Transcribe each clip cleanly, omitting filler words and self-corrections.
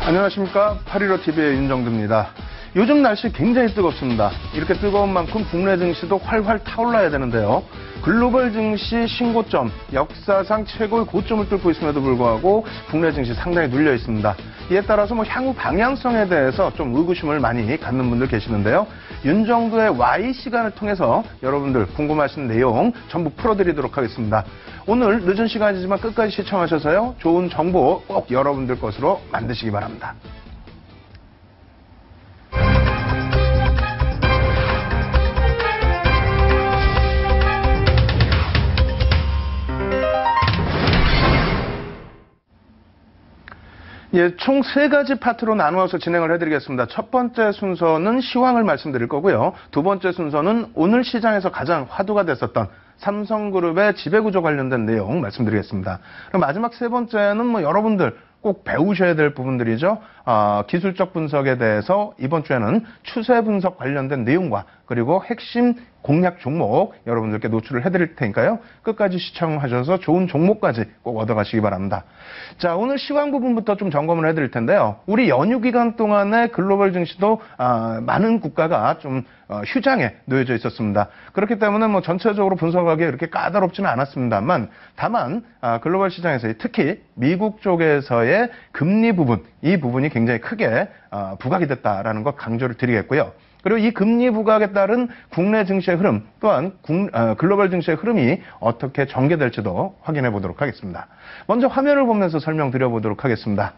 안녕하십니까. 815TV의 윤정두입니다. 요즘 날씨 굉장히 뜨겁습니다. 이렇게 뜨거운 만큼 국내 증시도 활활 타올라야 되는데요. 글로벌 증시 신고점, 역사상 최고의 고점을 뚫고 있음에도 불구하고 국내 증시 상당히 눌려 있습니다. 이에 따라서 향후 방향성에 대해서 좀 의구심을 많이 갖는 분들 계시는데요. 윤정두의 Y 시간을 통해서 여러분들 궁금하신 내용 전부 풀어드리도록 하겠습니다. 오늘 늦은 시간이지만 끝까지 시청하셔서요. 좋은 정보 꼭 여러분들 것으로 만드시기 바랍니다. 예, 총 3가지 파트로 나누어서 진행을 해드리겠습니다. 첫 번째 순서는 시황을 말씀드릴 거고요. 두 번째 순서는 오늘 시장에서 가장 화두가 됐었던 삼성그룹의 지배구조 관련된 내용 말씀드리겠습니다. 그럼 마지막 세 번째는 여러분들 꼭 배우셔야 될 부분들이죠. 기술적 분석에 대해서 이번 주에는 추세 분석 관련된 내용과 그리고 핵심 공략 종목 여러분들께 노출을 해드릴 테니까요. 끝까지 시청하셔서 좋은 종목까지 꼭 얻어가시기 바랍니다. 자, 오늘 시황 부분부터 좀 점검을 해드릴 텐데요. 우리 연휴 기간 동안에 글로벌 증시도 많은 국가가 좀 휴장에 놓여져 있었습니다. 그렇기 때문에 전체적으로 분석하기 이렇게 까다롭지는 않았습니다만 다만 글로벌 시장에서 특히 미국 쪽에서의 금리 부분, 이 부분이 굉장히 크게 부각이 됐다라는 것 강조를 드리겠고요. 그리고 이 금리 부각에 따른 국내 증시의 흐름 또한 글로벌 증시의 흐름이 어떻게 전개될지도 확인해 보도록 하겠습니다. 먼저 화면을 보면서 설명드려 보도록 하겠습니다.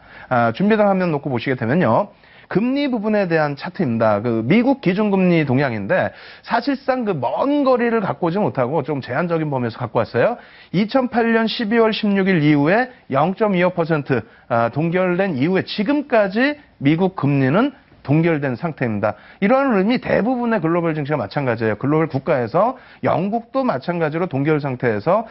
준비된 화면 놓고 보시게 되면요. 금리 부분에 대한 차트입니다. 미국 기준금리 동향인데 사실상 먼 거리를 갖고 오지 못하고 좀 제한적인 범위에서 갖고 왔어요. 2008년 12월 16일 이후에 0.25% 동결된 이후에 지금까지 미국 금리는 동결된 상태입니다. 이러한 의미 대부분의 글로벌 증시가 마찬가지예요. 글로벌 국가에서 영국도 마찬가지로 동결 상태에서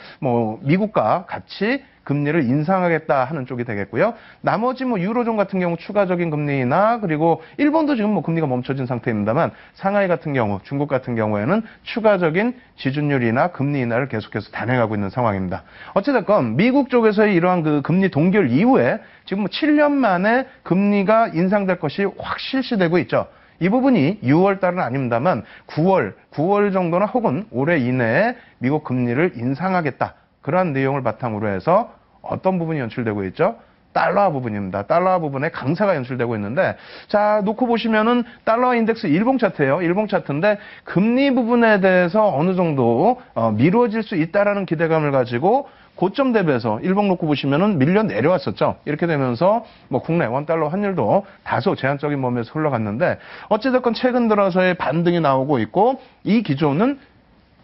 미국과 같이 금리를 인상하겠다 하는 쪽이 되겠고요. 나머지 유로존 같은 경우 추가적인 금리나 그리고 일본도 지금 금리가 멈춰진 상태입니다만 상하이 같은 경우, 중국 같은 경우에는 추가적인 지준율이나 금리 인하를 계속해서 단행하고 있는 상황입니다. 어찌됐건 미국 쪽에서의 이러한 금리 동결 이후에 지금 7년 만에 금리가 인상될 것이 확 실시되고 있죠. 이 부분이 6월 달은 아닙니다만 9월 정도나 혹은 올해 이내에 미국 금리를 인상하겠다. 그러한 내용을 바탕으로 해서 어떤 부분이 연출되고 있죠? 달러 부분입니다. 달러 부분에 강세가 연출되고 있는데, 자, 놓고 보시면은 달러 인덱스 일봉 차트예요. 일봉 차트인데 금리 부분에 대해서 어느 정도 미뤄질 수 있다라는 기대감을 가지고 고점 대비해서 일봉 놓고 보시면은 밀려 내려왔었죠. 이렇게 되면서 국내 원달러 환율도 다소 제한적인 범위에서 흘러갔는데 어찌됐건 최근 들어서의 반등이 나오고 있고 이 기조는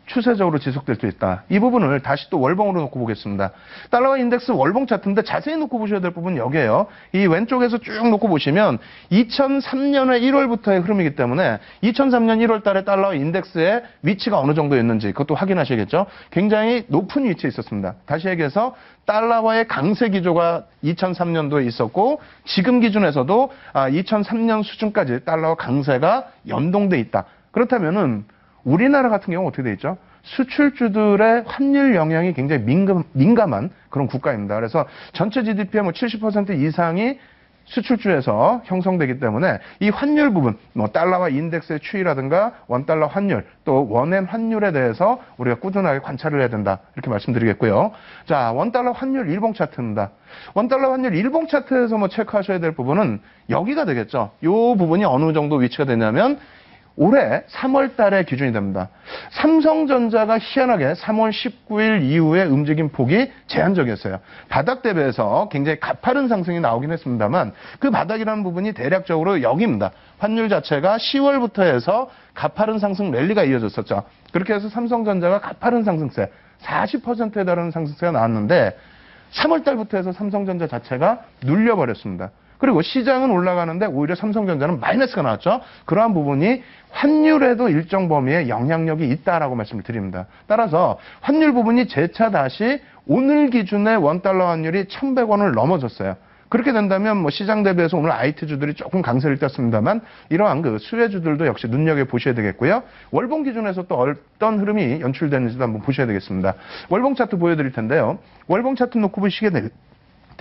추세적으로 지속될 수 있다. 이 부분을 다시 또 월봉으로 놓고 보겠습니다. 달러 인덱스 월봉 차트인데 자세히 놓고 보셔야 될 부분은 여기에요. 이 왼쪽에서 쭉 놓고 보시면 2003년의 1월부터의 흐름이기 때문에 2003년 1월 달에 달러 인덱스의 위치가 어느 정도였는지 그것도 확인하셔야겠죠. 굉장히 높은 위치에 있었습니다. 다시 얘기해서 달러와의 강세 기조가 2003년도에 있었고 지금 기준에서도 2003년 수준까지 달러와 강세가 연동돼 있다. 그렇다면은 우리나라 같은 경우는 어떻게 돼 있죠? 수출주들의 환율 영향이 굉장히 민감한 그런 국가입니다. 그래서 전체 GDP의 70% 이상이 수출주에서 형성되기 때문에 이 환율 부분, 달러와 인덱스의 추이라든가 원달러 환율, 또 원엔 환율에 대해서 우리가 꾸준하게 관찰을 해야 된다. 이렇게 말씀드리겠고요. 자, 원달러 환율 일봉 차트입니다. 원달러 환율 일봉 차트에서 체크하셔야 될 부분은 여기가 되겠죠. 이 부분이 어느 정도 위치가 되냐면 올해 3월 달에 기준이 됩니다. 삼성전자가 희한하게 3월 19일 이후에 움직임 폭이 제한적이었어요. 바닥 대비해서 굉장히 가파른 상승이 나오긴 했습니다만 그 바닥이라는 부분이 대략적으로 여기입니다. 환율 자체가 10월부터 해서 가파른 상승 랠리가 이어졌었죠. 그렇게 해서 삼성전자가 가파른 상승세, 40%에 달하는 상승세가 나왔는데 3월 달부터 해서 삼성전자 자체가 눌려버렸습니다. 그리고 시장은 올라가는데 오히려 삼성전자는 마이너스가 나왔죠. 그러한 부분이 환율에도 일정 범위의 영향력이 있다라고 말씀을 드립니다. 따라서 환율 부분이 재차 다시 오늘 기준의 원달러 환율이 1,100원을 넘어졌어요. 그렇게 된다면 시장 대비해서 오늘 IT주들이 조금 강세를 띄었습니다만 이러한 수혜주들도 역시 눈여겨보셔야 되겠고요. 월봉 기준에서 또 어떤 흐름이 연출되는지도 한번 보셔야 되겠습니다. 월봉 차트 보여드릴 텐데요. 월봉 차트 놓고 보시게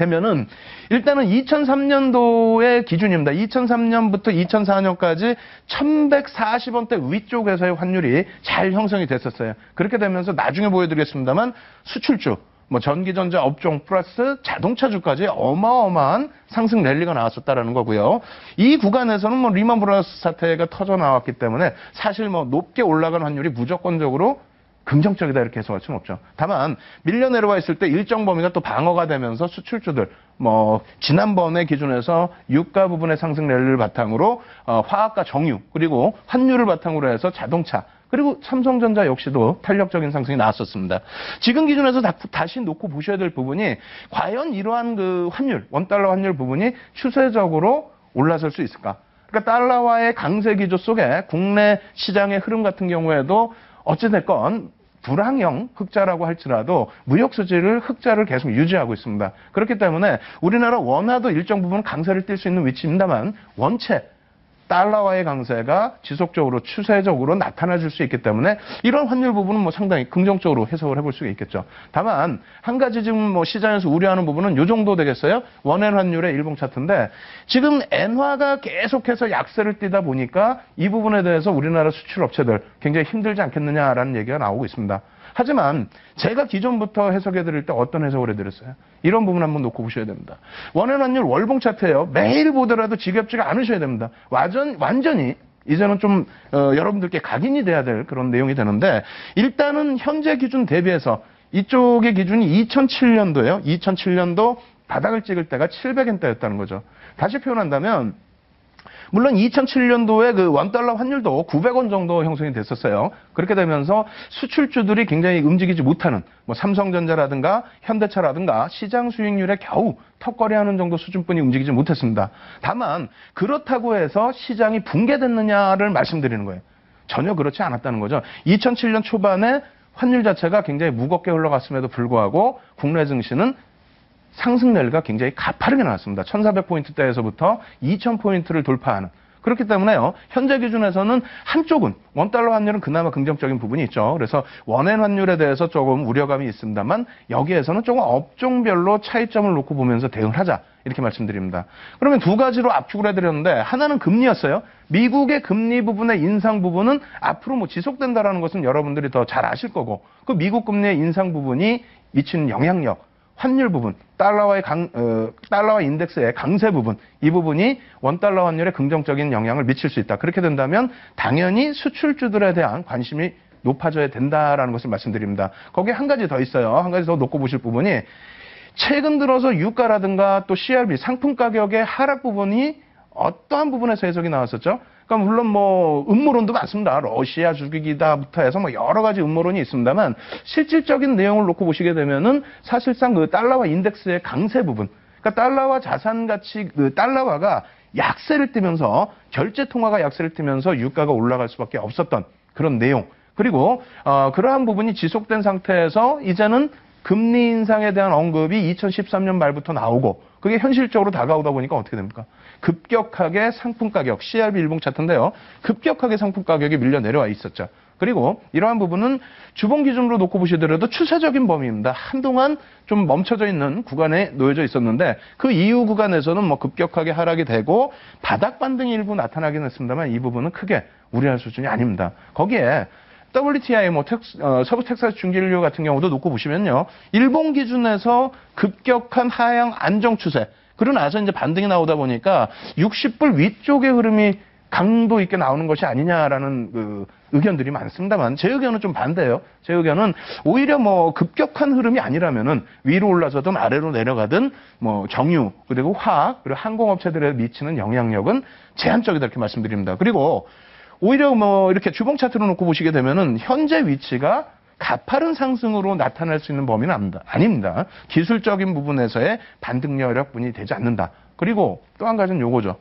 되면은 일단은 2003년도의 기준입니다. 2003년부터 2004년까지 1140원대 위쪽에서의 환율이 잘 형성이 됐었어요. 그렇게 되면서 나중에 보여드리겠습니다만 수출주, 뭐 전기전자 업종 플러스 자동차주까지 어마어마한 상승 랠리가 나왔었다라는 거고요. 이 구간에서는 뭐 리먼 브라더스 사태가 터져 나왔기 때문에 사실 뭐 높게 올라간 환율이 무조건적으로 긍정적이다 이렇게 해석할 수는 없죠. 다만 밀려 내려와 있을 때 일정 범위가 또 방어가 되면서 수출주들 뭐 지난번의 기준에서 유가 부분의 상승 랠리를 바탕으로 화학과 정유 그리고 환율을 바탕으로 해서 자동차 그리고 삼성전자 역시도 탄력적인 상승이 나왔었습니다. 지금 기준에서 다시 놓고 보셔야 될 부분이 과연 이러한 그 환율, 원달러 환율 부분이 추세적으로 올라설 수 있을까? 그러니까 달러와의 강세 기조 속에 국내 시장의 흐름 같은 경우에도 어찌됐건 불황형 흑자라고 할지라도 무역 수지를 흑자를 계속 유지하고 있습니다. 그렇기 때문에 우리나라 원화도 일정 부분 강세를 띌 수 있는 위치입니다만 원체 달러와의 강세가 지속적으로 추세적으로 나타나줄 수 있기 때문에 이런 환율 부분은 뭐 상당히 긍정적으로 해석을 해볼 수가 있겠죠. 다만 한 가지 지금 뭐 시장에서 우려하는 부분은 이 정도 되겠어요. 원엔 환율의 일봉 차트인데 지금 엔화가 계속해서 약세를 띠다 보니까 이 부분에 대해서 우리나라 수출 업체들 굉장히 힘들지 않겠느냐라는 얘기가 나오고 있습니다. 하지만 제가 기존부터 해석해 드릴 때 어떤 해석을 해드렸어요? 이런 부분 한번 놓고 보셔야 됩니다. 원엔 환율 월봉 차트예요. 매일 보더라도 지겹지가 않으셔야 됩니다. 완전히 이제는 좀 여러분들께 각인이 돼야 될 그런 내용이 되는데 일단은 현재 기준 대비해서 이쪽의 기준이 2007년도예요. 2007년도 바닥을 찍을 때가 700엔대였다는 거죠. 다시 표현한다면 물론 2007년도에 그 원달러 환율도 900원 정도 형성이 됐었어요. 그렇게 되면서 수출주들이 굉장히 움직이지 못하는 뭐 삼성전자라든가 현대차라든가 시장 수익률에 겨우 턱걸이하는 정도 수준뿐이 움직이지 못했습니다. 다만 그렇다고 해서 시장이 붕괴됐느냐를 말씀드리는 거예요. 전혀 그렇지 않았다는 거죠. 2007년 초반에 환율 자체가 굉장히 무겁게 흘러갔음에도 불구하고 국내 증시는 상승 랠리가 굉장히 가파르게 나왔습니다. 1400포인트대에서부터 2000포인트를 돌파하는. 그렇기 때문에요. 현재 기준에서는 한쪽은 원달러 환율은 그나마 긍정적인 부분이 있죠. 그래서 원엔 환율에 대해서 조금 우려감이 있습니다만 여기에서는 조금 업종별로 차이점을 놓고 보면서 대응을 하자. 이렇게 말씀드립니다. 그러면 두 가지로 압축을 해드렸는데 하나는 금리였어요. 미국의 금리 부분의 인상 부분은 앞으로 뭐 지속된다라는 것은 여러분들이 더 잘 아실 거고 그 미국 금리의 인상 부분이 미치는 영향력 환율 부분, 달러와 인덱스의 강세 부분, 이 부분이 원달러 환율에 긍정적인 영향을 미칠 수 있다. 그렇게 된다면 당연히 수출주들에 대한 관심이 높아져야 된다라는 것을 말씀드립니다. 거기에 한 가지 더 있어요. 한 가지 더 놓고 보실 부분이 최근 들어서 유가라든가 또 CRB 상품 가격의 하락 부분이 어떠한 부분에서 해석이 나왔었죠? 그러니까 물론 뭐 음모론도 많습니다. 러시아 죽이기다부터 해서 뭐 여러 가지 음모론이 있습니다만 실질적인 내용을 놓고 보시게 되면은 사실상 그 달러와 인덱스의 강세 부분, 그러니까 달러와 자산 가치 그 달러화가 약세를 띠면서 결제 통화가 약세를 띠면서 유가가 올라갈 수밖에 없었던 그런 내용. 그리고 그러한 부분이 지속된 상태에서 이제는 금리 인상에 대한 언급이 2013년 말부터 나오고 그게 현실적으로 다가오다 보니까 어떻게 됩니까? 급격하게 상품 가격, CRB 일봉 차트인데요. 급격하게 상품 가격이 밀려 내려와 있었죠. 그리고 이러한 부분은 주봉 기준으로 놓고 보시더라도 추세적인 범위입니다. 한동안 좀 멈춰져 있는 구간에 놓여져 있었는데 그 이후 구간에서는 뭐 급격하게 하락이 되고 바닥 반등이 일부 나타나긴 했습니다만 이 부분은 크게 우려할 수준이 아닙니다. 거기에 WTI, 서부 텍사스 중진류 같은 경우도 놓고 보시면요. 일본 기준에서 급격한 하향 안정 추세. 그러고 나서 이제 반등이 나오다 보니까 60불 위쪽의 흐름이 강도 있게 나오는 것이 아니냐라는 그 의견들이 많습니다만 제 의견은 좀 반대예요. 제 의견은 오히려 뭐 급격한 흐름이 아니라면은 위로 올라서든 아래로 내려가든 뭐 정유 그리고 화학 그리고 항공업체들에 미치는 영향력은 제한적이다 이렇게 말씀드립니다. 그리고 오히려 뭐 이렇게 주봉 차트로 놓고 보시게 되면은 현재 위치가 가파른 상승으로 나타날 수 있는 범위는 아닙니다. 기술적인 부분에서의 반등 여력분이 되지 않는다. 그리고 또 한 가지는 요거죠.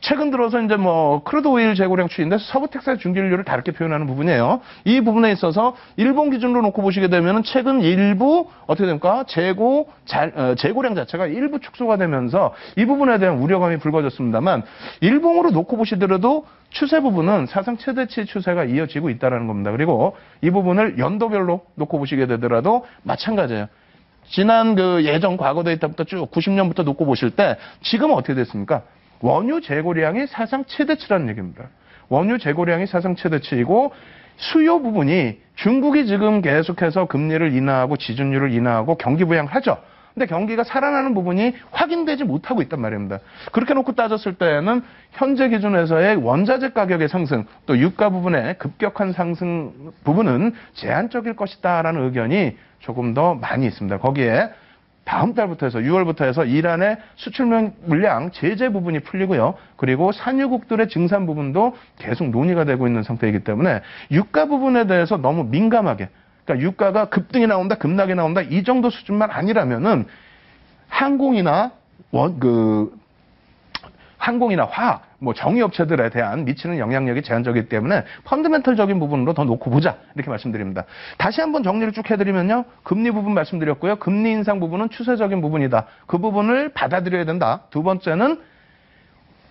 최근 들어서 이제 뭐 크루드 오일 재고량 추이인데 서부 텍사스 중진류를 다르게 표현하는 부분이에요. 이 부분에 있어서 일본 기준으로 놓고 보시게 되면은 최근 일부 어떻게 됩니까? 재고량 자체가 일부 축소가 되면서 이 부분에 대한 우려감이 불거졌습니다만 일봉으로 놓고 보시더라도 추세 부분은 사상 최대치 추세가 이어지고 있다는 겁니다. 그리고 이 부분을 연도별로 놓고 보시게 되더라도 마찬가지예요. 지난 그 예전 과거 데이터부터 쭉 90년부터 놓고 보실 때 지금은 어떻게 됐습니까? 원유 재고량이 사상 최대치라는 얘기입니다. 원유 재고량이 사상 최대치이고 수요 부분이 중국이 지금 계속해서 금리를 인하하고 지준율을 인하하고 경기 부양을 하죠. 근데 경기가 살아나는 부분이 확인되지 못하고 있단 말입니다. 그렇게 놓고 따졌을 때는 현재 기준에서의 원자재 가격의 상승, 또 유가 부분의 급격한 상승 부분은 제한적일 것이다라는 의견이 조금 더 많이 있습니다. 거기에 다음 달부터 해서 6월부터 해서 이란의 수출 물량 제재 부분이 풀리고요. 그리고 산유국들의 증산 부분도 계속 논의가 되고 있는 상태이기 때문에 유가 부분에 대해서 너무 민감하게, 그러니까 유가가 급등이 나온다, 급락이 나온다 이 정도 수준만 아니라면은 항공이나 항공이나 화학, 정유업체들에 대한 미치는 영향력이 제한적이기 때문에 펀더멘털적인 부분으로 더 놓고 보자 이렇게 말씀드립니다. 다시 한번 정리를 쭉 해드리면요. 금리 부분 말씀드렸고요. 금리 인상 부분은 추세적인 부분이다. 그 부분을 받아들여야 된다. 두 번째는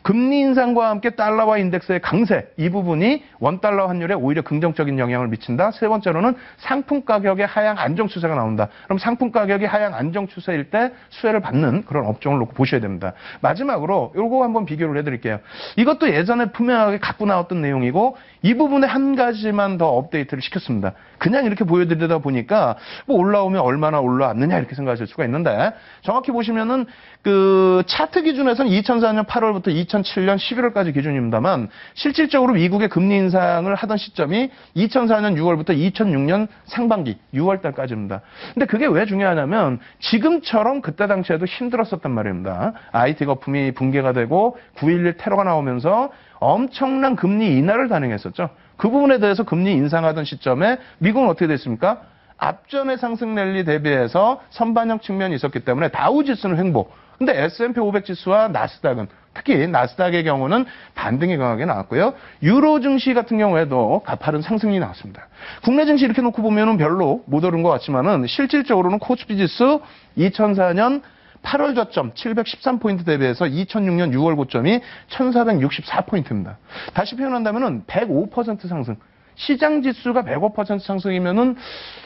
금리 인상과 함께 달러와 인덱스의 강세, 이 부분이 원달러 환율에 오히려 긍정적인 영향을 미친다. 세 번째로는 상품 가격의 하향 안정 추세가 나온다. 그럼 상품 가격이 하향 안정 추세일 때 수혜를 받는 그런 업종을 놓고 보셔야 됩니다. 마지막으로 요거 한번 비교를 해드릴게요. 이것도 예전에 분명하게 갖고 나왔던 내용이고 이 부분에 한 가지만 더 업데이트를 시켰습니다. 그냥 이렇게 보여드리다 보니까 올라오면 얼마나 올라왔느냐 이렇게 생각하실 수가 있는데 정확히 보시면은 그 차트 기준에서는 2004년 8월부터 2007년 11월까지 기준입니다만 실질적으로 미국의 금리 인상을 하던 시점이 2004년 6월부터 2006년 상반기 6월달까지입니다. 근데 그게 왜 중요하냐면 지금처럼 그때 당시에도 힘들었었단 말입니다. IT 거품이 붕괴가 되고 9.11 테러가 나오면서 엄청난 금리 인하를 단행했었죠. 그 부분에 대해서 금리 인상하던 시점에 미국은 어떻게 됐습니까? 앞전의 상승 랠리 대비해서 선반영 측면이 있었기 때문에 다우지수는 횡보. 근데 S&P 500 지수와 나스닥은 특히 나스닥의 경우는 반등이 강하게 나왔고요. 유로 증시 같은 경우에도 가파른 상승이 나왔습니다. 국내 증시 이렇게 놓고 보면은 별로 못 오른 것 같지만은 실질적으로는 코스피 지수 2004년 8월 저점 713포인트 대비해서 2006년 6월 고점이 1464포인트입니다. 다시 표현한다면은 105% 상승. 시장 지수가 105% 상승이면은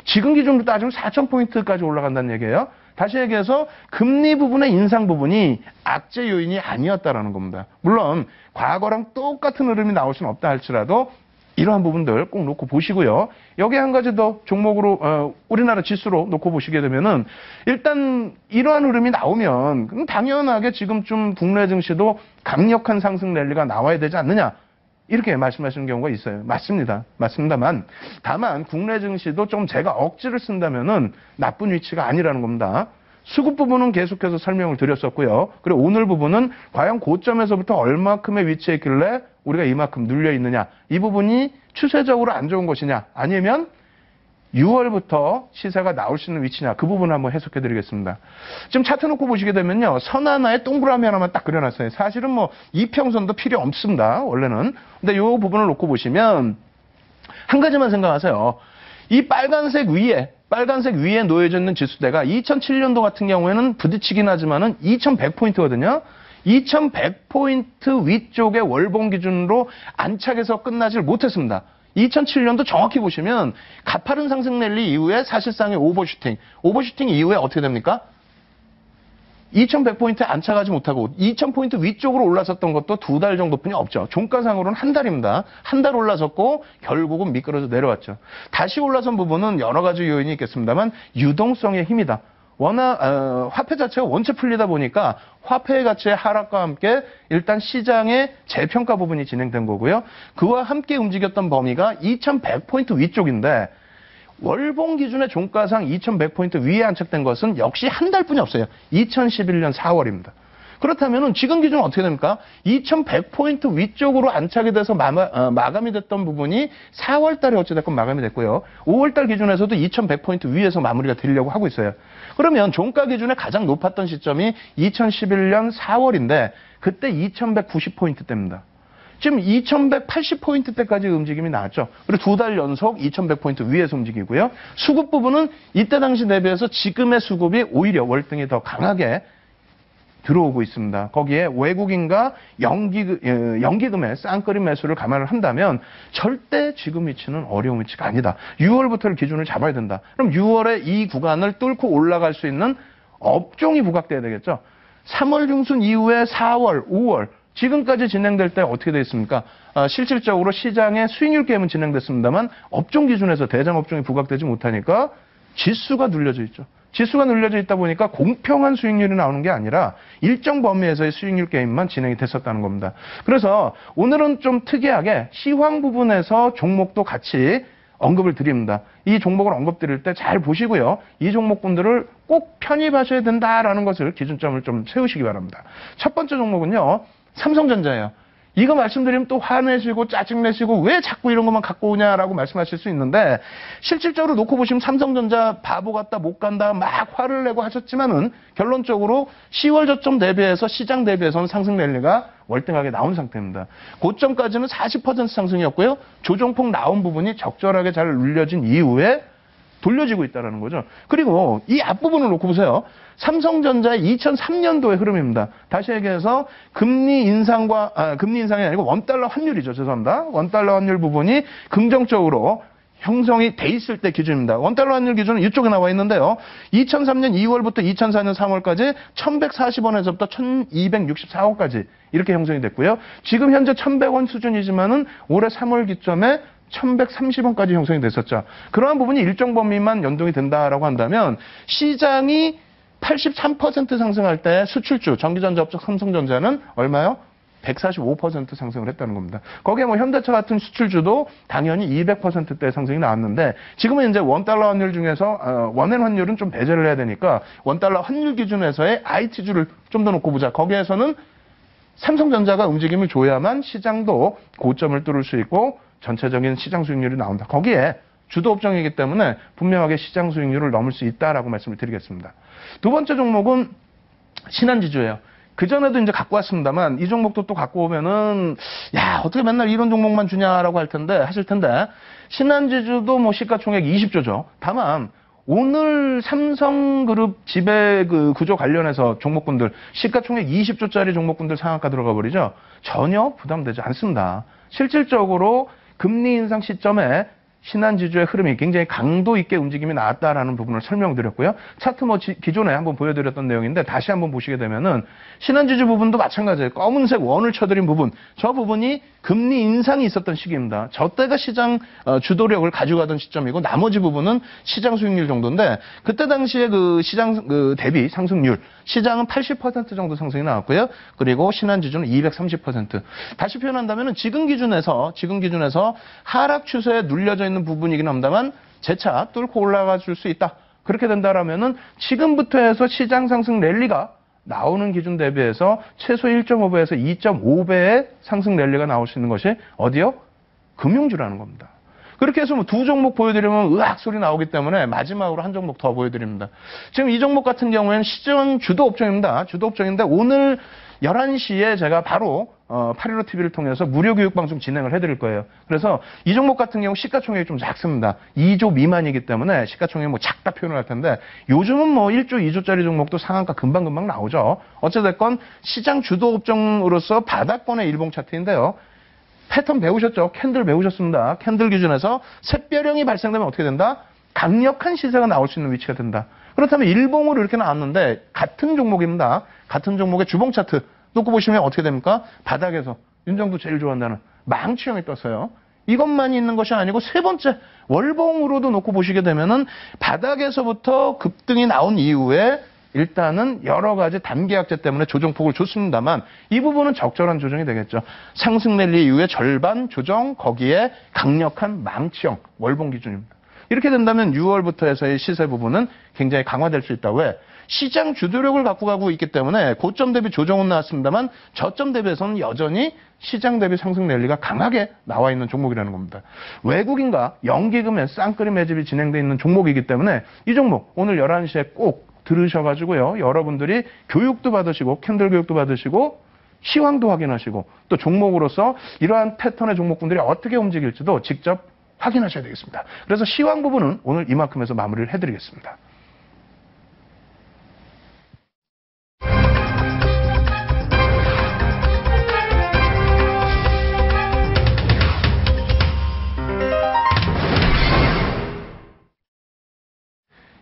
지금 기준으로 따지면 4,000포인트까지 올라간다는 얘기예요. 다시 얘기해서 금리 부분의 인상 부분이 악재 요인이 아니었다라는 겁니다. 물론 과거랑 똑같은 흐름이 나올 수는 없다 할지라도 이러한 부분들 꼭 놓고 보시고요. 여기 한 가지 더 종목으로 우리나라 지수로 놓고 보시게 되면은 일단 이러한 흐름이 나오면 당연하게 지금쯤 국내 증시도 강력한 상승 랠리가 나와야 되지 않느냐. 이렇게 말씀하시는 경우가 있어요. 맞습니다. 맞습니다만 다만 국내 증시도 좀 제가 억지를 쓴다면은 나쁜 위치가 아니라는 겁니다. 수급 부분은 계속해서 설명을 드렸었고요. 그리고 오늘 부분은 과연 고점에서부터 얼마큼의 위치에 있길래 우리가 이만큼 눌려 있느냐. 이 부분이 추세적으로 안 좋은 것이냐. 아니면 6월부터 시세가 나올 수 있는 위치냐. 그 부분을 한번 해석해 드리겠습니다. 지금 차트 놓고 보시게 되면요. 선 하나에 동그라미 하나만 딱 그려놨어요. 사실은 이평선도 필요 없습니다. 원래는. 근데 이 부분을 놓고 보시면 한 가지만 생각하세요. 이 빨간색 위에 놓여져 있는 지수대가 2007년도 같은 경우에는 부딪히긴 하지만은 2100포인트거든요. 2100포인트 위쪽의 월봉 기준으로 안착해서 끝나질 못했습니다. 2007년도 정확히 보시면 가파른 상승 랠리 이후에 사실상의 오버슈팅 이후에 어떻게 됩니까? 2100포인트에 안착하지 못하고 2000포인트 위쪽으로 올라섰던 것도 2달 정도뿐이 없죠. 종가상으로는 한 달입니다. 한 달 올라섰고 결국은 미끄러져 내려왔죠. 다시 올라선 부분은 여러 가지 요인이 있겠습니다만 유동성의 힘이다. 워낙 화폐 자체가 원체 풀리다 보니까 화폐의 가치의 하락과 함께 일단 시장의 재평가 부분이 진행된 거고요. 그와 함께 움직였던 범위가 2100포인트 위쪽인데 월봉 기준의 종가상 2100포인트 위에 안착된 것은 역시 한 달뿐이 없어요. 2011년 4월입니다. 그렇다면 지금 기준은 어떻게 됩니까? 2100포인트 위쪽으로 안착이 돼서 마감이 됐던 부분이 4월 달에 어찌됐건 마감이 됐고요. 5월 달 기준에서도 2100포인트 위에서 마무리가 되려고 하고 있어요. 그러면 종가 기준에 가장 높았던 시점이 2011년 4월인데 그때 2190포인트대입니다. 지금 2180포인트대까지 움직임이 나왔죠. 그리고 2달 연속 2100포인트 위에서 움직이고요. 수급 부분은 이때 당시 대비해서 지금의 수급이 오히려 월등히 더 강하게 들어오고 있습니다. 거기에 외국인과 연기금의 쌍끌이 매수를 감안을 한다면 절대 지금 위치는 어려운 위치가 아니다. 6월부터를 기준을 잡아야 된다. 그럼 6월에 이 구간을 뚫고 올라갈 수 있는 업종이 부각돼야 되겠죠. 3월 중순 이후에 4월, 5월 지금까지 진행될 때 어떻게 되어 있습니까? 실질적으로 시장의 수익률 게임은 진행됐습니다만 업종 기준에서 대장 업종이 부각되지 못하니까 지수가 눌려져 있죠. 지수가 눌려져 있다 보니까 공평한 수익률이 나오는 게 아니라 일정 범위에서의 수익률 게임만 진행이 됐었다는 겁니다. 그래서 오늘은 좀 특이하게 시황 부분에서 종목도 같이 언급을 드립니다. 이 종목을 언급드릴 때 잘 보시고요. 이 종목분들을 꼭 편입하셔야 된다라는 것을 기준점을 좀 세우시기 바랍니다. 첫 번째 종목은요. 삼성전자예요. 이거 말씀드리면 또 화내시고 짜증내시고 왜 자꾸 이런 것만 갖고 오냐라고 말씀하실 수 있는데 실질적으로 놓고 보시면 삼성전자 바보 같다 못 간다 막 화를 내고 하셨지만은 결론적으로 10월 저점 대비해서 시장 대비해서는 상승 랠리가 월등하게 나온 상태입니다. 고점까지는 40% 상승이었고요. 조정폭 나온 부분이 적절하게 잘 눌려진 이후에 돌려지고 있다는 거죠. 그리고 이 앞부분을 놓고 보세요. 삼성전자의 2003년도의 흐름입니다. 다시 얘기해서 금리 인상이 아니고 원달러 환율이죠. 죄송합니다. 원달러 환율 부분이 긍정적으로 형성이 돼 있을 때 기준입니다. 원달러 환율 기준은 이쪽에 나와 있는데요. 2003년 2월부터 2004년 3월까지 1140원에서부터 1264원까지 이렇게 형성이 됐고요. 지금 현재 1100원 수준이지만은 올해 3월 기점에 1130원까지 형성이 됐었죠. 그러한 부분이 일정 범위만 연동이 된다라고 한다면 시장이 83% 상승할 때 수출주, 전기전자 업적 삼성전자는 얼마요? 145% 상승을 했다는 겁니다. 거기에 뭐 현대차 같은 수출주도 당연히 200%대 상승이 나왔는데 지금은 이제 원달러 환율 중에서 원엔 환율은 좀 배제를 해야 되니까 원달러 환율 기준에서의 IT주를 좀 더 놓고 보자. 거기에서는 삼성전자가 움직임을 줘야만 시장도 고점을 뚫을 수 있고 전체적인 시장 수익률이 나온다. 거기에 주도 업종이기 때문에 분명하게 시장 수익률을 넘을 수 있다라고 말씀을 드리겠습니다. 두 번째 종목은 신한지주예요. 그전에도 이제 갖고 왔습니다만 이 종목도 또 갖고 오면은 야 어떻게 맨날 이런 종목만 주냐라고 하실 텐데 신한지주도 뭐 시가총액 20조죠. 다만 오늘 삼성그룹 지배 구조 관련해서 종목군들 시가총액 20조짜리 종목군들 상한가 들어가 버리죠. 전혀 부담되지 않습니다. 실질적으로 금리 인상 시점에 신한지주의 흐름이 굉장히 강도 있게 움직임이 나왔다라는 부분을 설명드렸고요. 차트 뭐 기존에 한번 보여드렸던 내용인데 다시 한번 보시게 되면은 신한지주 부분도 마찬가지예요. 검은색 원을 쳐드린 부분, 저 부분이 금리 인상이 있었던 시기입니다. 저 때가 시장 주도력을 가져가던 시점이고 나머지 부분은 시장 수익률 정도인데 그때 당시에 그 시장 대비 상승률 시장은 80% 정도 상승이 나왔고요. 그리고 신한지주는 230%. 다시 표현한다면은 지금 기준에서 하락 추세에 눌려져 있는 부분이긴 합니다만 재차 뚫고 올라가 줄 수 있다. 그렇게 된다라면은 지금부터 해서 시장 상승 랠리가 나오는 기준 대비해서 최소 1.5배에서 2.5배의 상승 랠리가 나올 수 있는 것이 어디요? 금융주라는 겁니다. 그렇게 해서 뭐 두 종목 보여드리면 으악 소리 나오기 때문에 마지막으로 한 종목 더 보여드립니다. 지금 이 종목 같은 경우에는 시장 주도 업종입니다. 주도 업종인데 오늘 11시에 제가 바로 815TV를 통해서 무료 교육 방송 진행을 해드릴 거예요. 그래서 이 종목 같은 경우 시가총액이 좀 작습니다. 2조 미만이기 때문에 시가총액이 뭐 작다 표현을 할 텐데 요즘은 뭐 1조, 2조짜리 종목도 상한가 금방금방 나오죠. 어찌됐건 시장 주도 업종으로서 바닥권의 일봉 차트인데요. 패턴 배우셨죠? 캔들 배우셨습니다. 캔들 기준에서 샛별형이 발생되면 어떻게 된다? 강력한 시세가 나올 수 있는 위치가 된다. 그렇다면 일봉으로 이렇게 나왔는데 같은 종목입니다. 같은 종목의 주봉 차트 놓고 보시면 어떻게 됩니까? 바닥에서 윤정도 제일 좋아한다는 망치형이 떴어요. 이것만이 있는 것이 아니고 세 번째 월봉으로도 놓고 보시게 되면은 바닥에서부터 급등이 나온 이후에 일단은 여러 가지 단기약재 때문에 조정폭을 줬습니다만 이 부분은 적절한 조정이 되겠죠. 상승 랠리 이후에 절반 조정 거기에 강력한 망치형 월봉 기준입니다. 이렇게 된다면 6월부터 해서의 시세 부분은 굉장히 강화될 수 있다. 왜? 시장 주도력을 갖고 가고 있기 때문에 고점 대비 조정은 나왔습니다만 저점 대비해서는 여전히 시장 대비 상승 랠리가 강하게 나와 있는 종목이라는 겁니다. 외국인과 연기금의 쌍끌이 매집이 진행되어 있는 종목이기 때문에 이 종목 오늘 11시에 꼭 들으셔가지고요. 여러분들이 교육도 받으시고 캔들 교육도 받으시고 시황도 확인하시고 또 종목으로서 이러한 패턴의 종목분들이 어떻게 움직일지도 직접 확인하셔야 되겠습니다. 그래서 시황 부분은 오늘 이만큼 해서 마무리를 해드리겠습니다.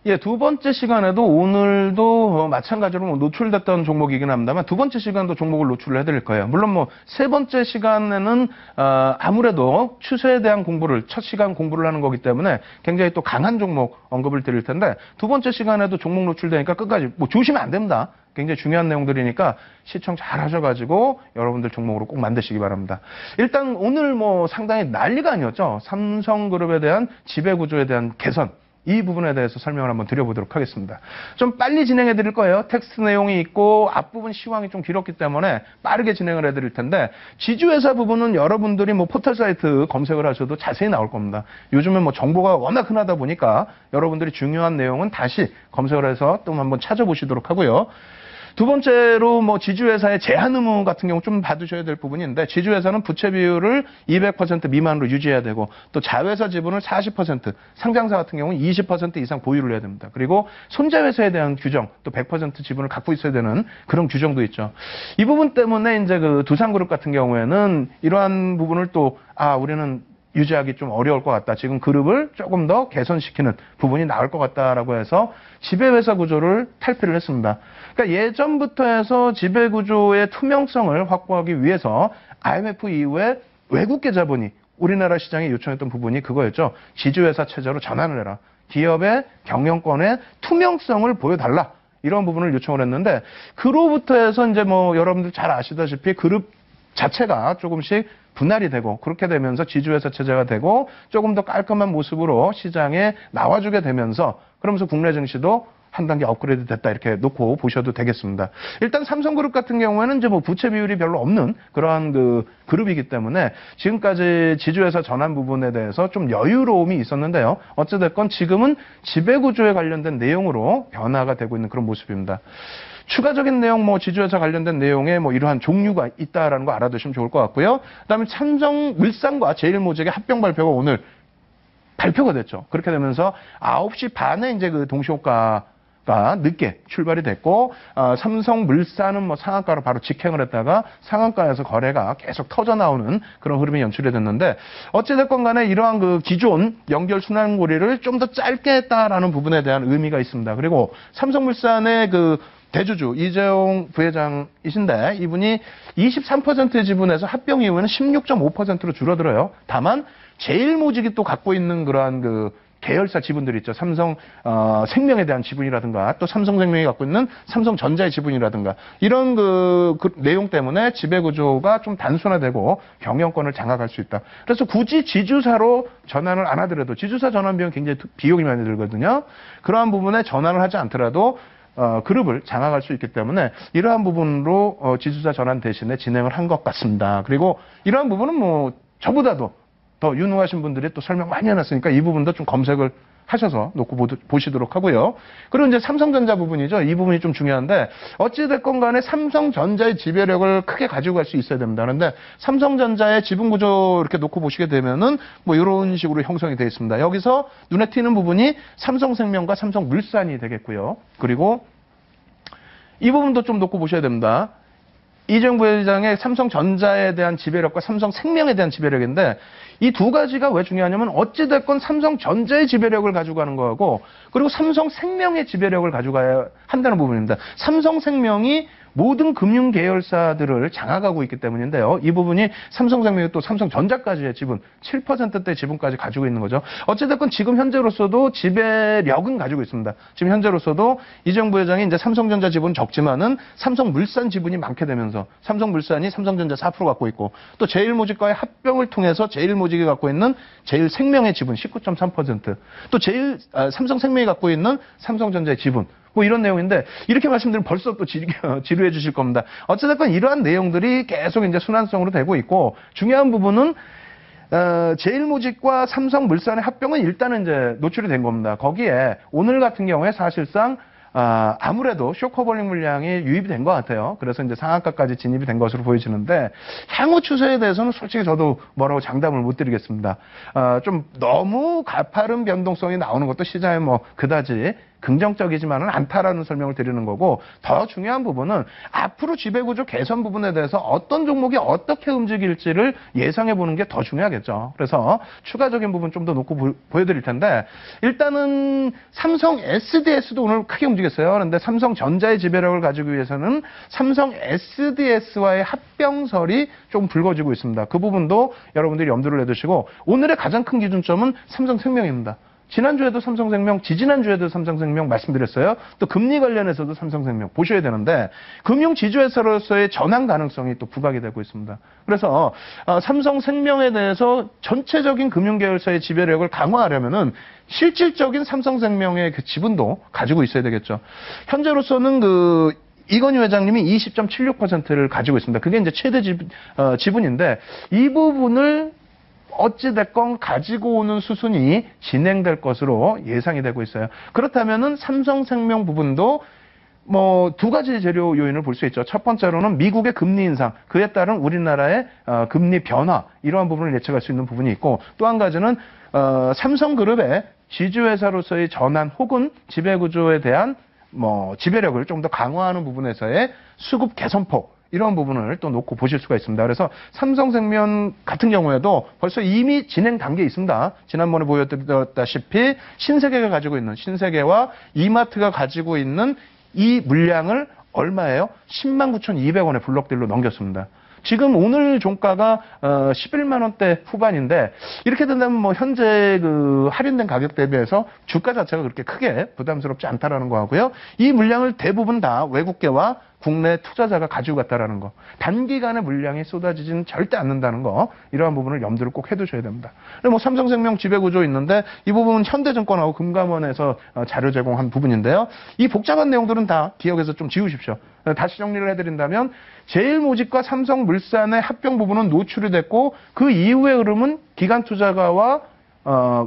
예, 두 번째 시간에도 오늘도 마찬가지로 뭐 노출됐던 종목이긴 합니다만 두 번째 시간도 종목을 노출을 해드릴 거예요. 물론 뭐 세 번째 시간에는 아무래도 추세에 대한 공부를 첫 시간 공부를 하는 거기 때문에 굉장히 또 강한 종목 언급을 드릴 텐데 두 번째 시간에도 종목 노출되니까 끝까지 뭐 조심은 안 됩니다. 굉장히 중요한 내용들이니까 시청 잘 하셔가지고 여러분들 종목으로 꼭 만드시기 바랍니다. 일단 오늘 뭐 상당히 난리가 아니었죠. 삼성그룹에 대한 지배구조에 대한 개선. 이 부분에 대해서 설명을 한번 드려보도록 하겠습니다. 좀 빨리 진행해 드릴 거예요. 텍스트 내용이 있고 앞부분 시황이 좀 길었기 때문에 빠르게 진행을 해 드릴 텐데 지주회사 부분은 여러분들이 뭐 포털 사이트 검색을 하셔도 자세히 나올 겁니다. 요즘은 뭐 정보가 워낙 흔하다 보니까 여러분들이 중요한 내용은 다시 검색을 해서 또 한번 찾아보시도록 하고요. 두 번째로 뭐 지주회사의 제한 의무 같은 경우 좀 받으셔야 될 부분인데 지주회사는 부채 비율을 200% 미만으로 유지해야 되고 또 자회사 지분을 40% 상장사 같은 경우는 20% 이상 보유를 해야 됩니다. 그리고 손자회사에 대한 규정 또 100% 지분을 갖고 있어야 되는 그런 규정도 있죠. 이 부분 때문에 이제 그 두산그룹 같은 경우에는 이러한 부분을 또 우리는 유지하기 좀 어려울 것 같다. 지금 그룹을 조금 더 개선시키는 부분이 나올 것 같다라고 해서 지배회사 구조를 탈피를 했습니다. 그러니까 예전부터 해서 지배구조의 투명성을 확보하기 위해서 IMF 이후에 외국계 자본이 우리나라 시장에 요청했던 부분이 그거였죠. 지주회사 체제로 전환을 해라. 기업의 경영권의 투명성을 보여달라. 이런 부분을 요청을 했는데 그로부터 해서 이제 뭐 여러분들 잘 아시다시피 그룹 자체가 조금씩 분할이 되고 그렇게 되면서 지주회사 체제가 되고 조금 더 깔끔한 모습으로 시장에 나와주게 되면서 그러면서 국내 증시도 한 단계 업그레이드 됐다 이렇게 놓고 보셔도 되겠습니다. 일단 삼성그룹 같은 경우에는 이제 뭐 부채 비율이 별로 없는 그러한 그 그룹이기 때문에 지금까지 지주회사 전환 부분에 대해서 좀 여유로움이 있었는데요. 어찌됐건 지금은 지배구조에 관련된 내용으로 변화가 되고 있는 그런 모습입니다. 추가적인 내용, 뭐 지주회사 관련된 내용에 뭐 이러한 종류가 있다라는 거 알아두시면 좋을 것 같고요. 그다음에 삼성물산과 제일모직의 합병 발표가 오늘 발표가 됐죠. 그렇게 되면서 9시 반에 이제 그 동시효과가 늦게 출발이 됐고 삼성물산은 뭐 상한가로 바로 직행을 했다가 상한가에서 거래가 계속 터져 나오는 그런 흐름이 연출이 됐는데 어찌됐건 간에 이러한 그 기존 연결 순환고리를 좀 더 짧게 했다라는 부분에 대한 의미가 있습니다. 그리고 삼성물산의 그 대주주 이재용 부회장이신데 이분이 23%의 지분에서 합병 이후에는 16.5%로 줄어들어요. 다만 제일모직이 또 갖고 있는 그러한 그 계열사 지분들이 있죠. 삼성 생명에 대한 지분이라든가 또 삼성생명이 갖고 있는 삼성전자의 지분이라든가 이런 그 내용 때문에 지배구조가 좀 단순화되고 경영권을 장악할 수 있다. 그래서 굳이 지주사로 전환을 안 하더라도 지주사 전환 비용 굉장히 비용이 많이 들거든요. 그러한 부분에 전환을 하지 않더라도 그룹을 장악할 수 있기 때문에 이러한 부분으로 지주사 전환 대신에 진행을 한 것 같습니다. 그리고 이러한 부분은 뭐 저보다도 더 유능하신 분들이 또 설명 많이 해놨으니까 이 부분도 좀 검색을 하셔서 놓고 보시도록 하고요. 그리고 이제 삼성전자 부분이죠. 이 부분이 좀 중요한데 어찌됐건 간에 삼성전자의 지배력을 크게 가지고 갈 수 있어야 됩니다. 그런데 삼성전자의 지분 구조 이렇게 놓고 보시게 되면은 뭐 이런 식으로 형성이 되어 있습니다. 여기서 눈에 띄는 부분이 삼성생명과 삼성물산이 되겠고요. 그리고 이 부분도 좀 놓고 보셔야 됩니다. 이재용 부회장의 삼성전자에 대한 지배력과 삼성생명에 대한 지배력인데 이 두 가지가 왜 중요하냐면 어찌됐건 삼성전자의 지배력을 가지고 가는 거하고 그리고 삼성생명의 지배력을 가져가야 한다는 부분입니다. 삼성생명이 모든 금융 계열사들을 장악하고 있기 때문인데요. 이 부분이 삼성생명이 또 삼성전자까지의 지분 7%대 지분까지 가지고 있는 거죠. 어찌됐건 지금 현재로서도 지배력은 가지고 있습니다. 지금 현재로서도 이재용 부회장이 이제 삼성전자 지분 적지만은 삼성물산 지분이 많게 되면서 삼성물산이 삼성전자 4% 갖고 있고 또 제일모직과의 합병을 통해서 제일모직이 갖고 있는 제일생명의 지분 19.3%, 또 삼성생명이 갖고 있는 삼성전자의 지분 뭐 이런 내용인데 이렇게 말씀드리면 벌써 또 지루해 주실 겁니다. 어쨌든 이러한 내용들이 계속 이제 순환성으로 되고 있고 중요한 부분은 제일모직과 삼성물산의 합병은 일단은 이제 노출이 된 겁니다. 거기에 오늘 같은 경우에 사실상 아무래도 쇼커버링 물량이 유입이 된 것 같아요. 그래서 이제 상한가까지 진입이 된 것으로 보여지는데 향후 추세에 대해서는 솔직히 저도 뭐라고 장담을 못 드리겠습니다. 좀 너무 가파른 변동성이 나오는 것도 시장에 뭐 그다지 긍정적이지만은 않다라는 설명을 드리는 거고, 더 중요한 부분은 앞으로 지배구조 개선 부분에 대해서 어떤 종목이 어떻게 움직일지를 예상해 보는 게 더 중요하겠죠. 그래서 추가적인 부분 좀 더 놓고 보여드릴 텐데, 일단은 삼성 SDS도 오늘 크게 움직였어요. 그런데 삼성전자의 지배력을 가지기 위해서는 삼성 SDS와의 합병설이 좀 불거지고 있습니다. 그 부분도 여러분들이 염두를 내두시고, 오늘의 가장 큰 기준점은 삼성생명입니다. 지난주에도 삼성생명, 지지난주에도 삼성생명 말씀드렸어요. 또 금리 관련해서도 삼성생명 보셔야 되는데, 금융지주회사로서의 전환 가능성이 또 부각이 되고 있습니다. 그래서 삼성생명에 대해서 전체적인 금융계열사의 지배력을 강화하려면은 실질적인 삼성생명의 그 지분도 가지고 있어야 되겠죠. 현재로서는 이건희 회장님이 20.76%를 가지고 있습니다. 그게 이제 최대 지분인데, 이 부분을 어찌됐건 가지고 오는 수순이 진행될 것으로 예상이 되고 있어요. 그렇다면은 삼성생명 부분도 두 가지 재료 요인을 볼 수 있죠. 첫 번째로는 미국의 금리 인상, 그에 따른 우리나라의 금리 변화, 이러한 부분을 예측할 수 있는 부분이 있고, 또 한 가지는 삼성그룹의 지주회사로서의 전환 혹은 지배구조에 대한 지배력을 좀 더 강화하는 부분에서의 수급 개선폭, 이런 부분을 또 놓고 보실 수가 있습니다. 그래서 삼성생명 같은 경우에도 벌써 이미 진행 단계에 있습니다. 지난번에 보여드렸다시피 신세계가 가지고 있는, 신세계와 이마트가 가지고 있는 이 물량을 얼마예요? 109,200원에 블록딜로 넘겼습니다. 지금 오늘 종가가 11만 원대 후반인데, 이렇게 된다면 현재 할인된 가격 대비해서 주가 자체가 그렇게 크게 부담스럽지 않다라는 거 하고요. 이 물량을 대부분 다 외국계와 국내 투자자가 가지고 갔다라는 거, 단기간에 물량이 쏟아지지는 절대 않는다는 거, 이러한 부분을 염두를 꼭 해두셔야 됩니다. 삼성생명 지배구조 있는데, 이 부분은 현대증권하고 금감원에서 자료 제공한 부분인데요. 이 복잡한 내용들은 다 기억에서 좀 지우십시오. 다시 정리를 해드린다면, 제일모직과 삼성물산의 합병 부분은 노출이 됐고, 그 이후의 흐름은 기관 투자가와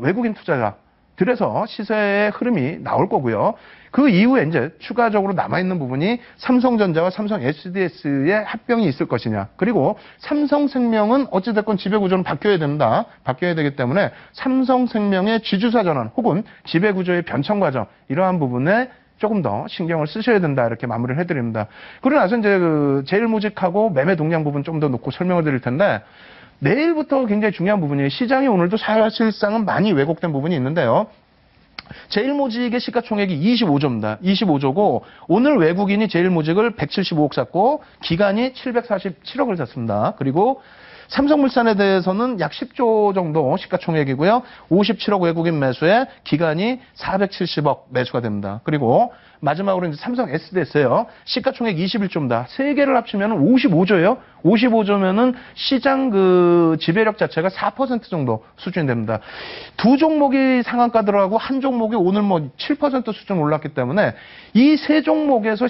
외국인 투자자들에서 시세의 흐름이 나올 거고요. 그 이후에 이제 추가적으로 남아있는 부분이 삼성전자와 삼성 SDS의 합병이 있을 것이냐. 그리고 삼성생명은 어찌됐건 지배구조는 바뀌어야 된다. 바뀌어야 되기 때문에 삼성생명의 지주사 전환 혹은 지배구조의 변천 과정, 이러한 부분에 조금 더 신경을 쓰셔야 된다, 이렇게 마무리를 해드립니다. 그러고 나서 이제 제일모직하고 매매 동향 부분 좀 더 놓고 설명을 드릴 텐데, 내일부터 굉장히 중요한 부분이에요. 시장이 오늘도 사실상은 많이 왜곡된 부분이 있는데요. 제일모직의 시가총액이 25조입니다. 25조고, 오늘 외국인이 제일모직을 175억 샀고, 기관이 747억을 샀습니다. 그리고 삼성물산에 대해서는 약 10조 정도 시가총액이고요. 57억 외국인 매수에 기관이 470억 매수가 됩니다. 그리고 마지막으로 이제 삼성 SDS예요. 시가총액 21조입니다. 세 개를 합치면 55조예요. 55조면은 시장 지배력 자체가 4% 정도 수준이 됩니다. 두 종목이 상한가 들어가고 한 종목이 오늘 7% 수준 올랐기 때문에 이 세 종목에서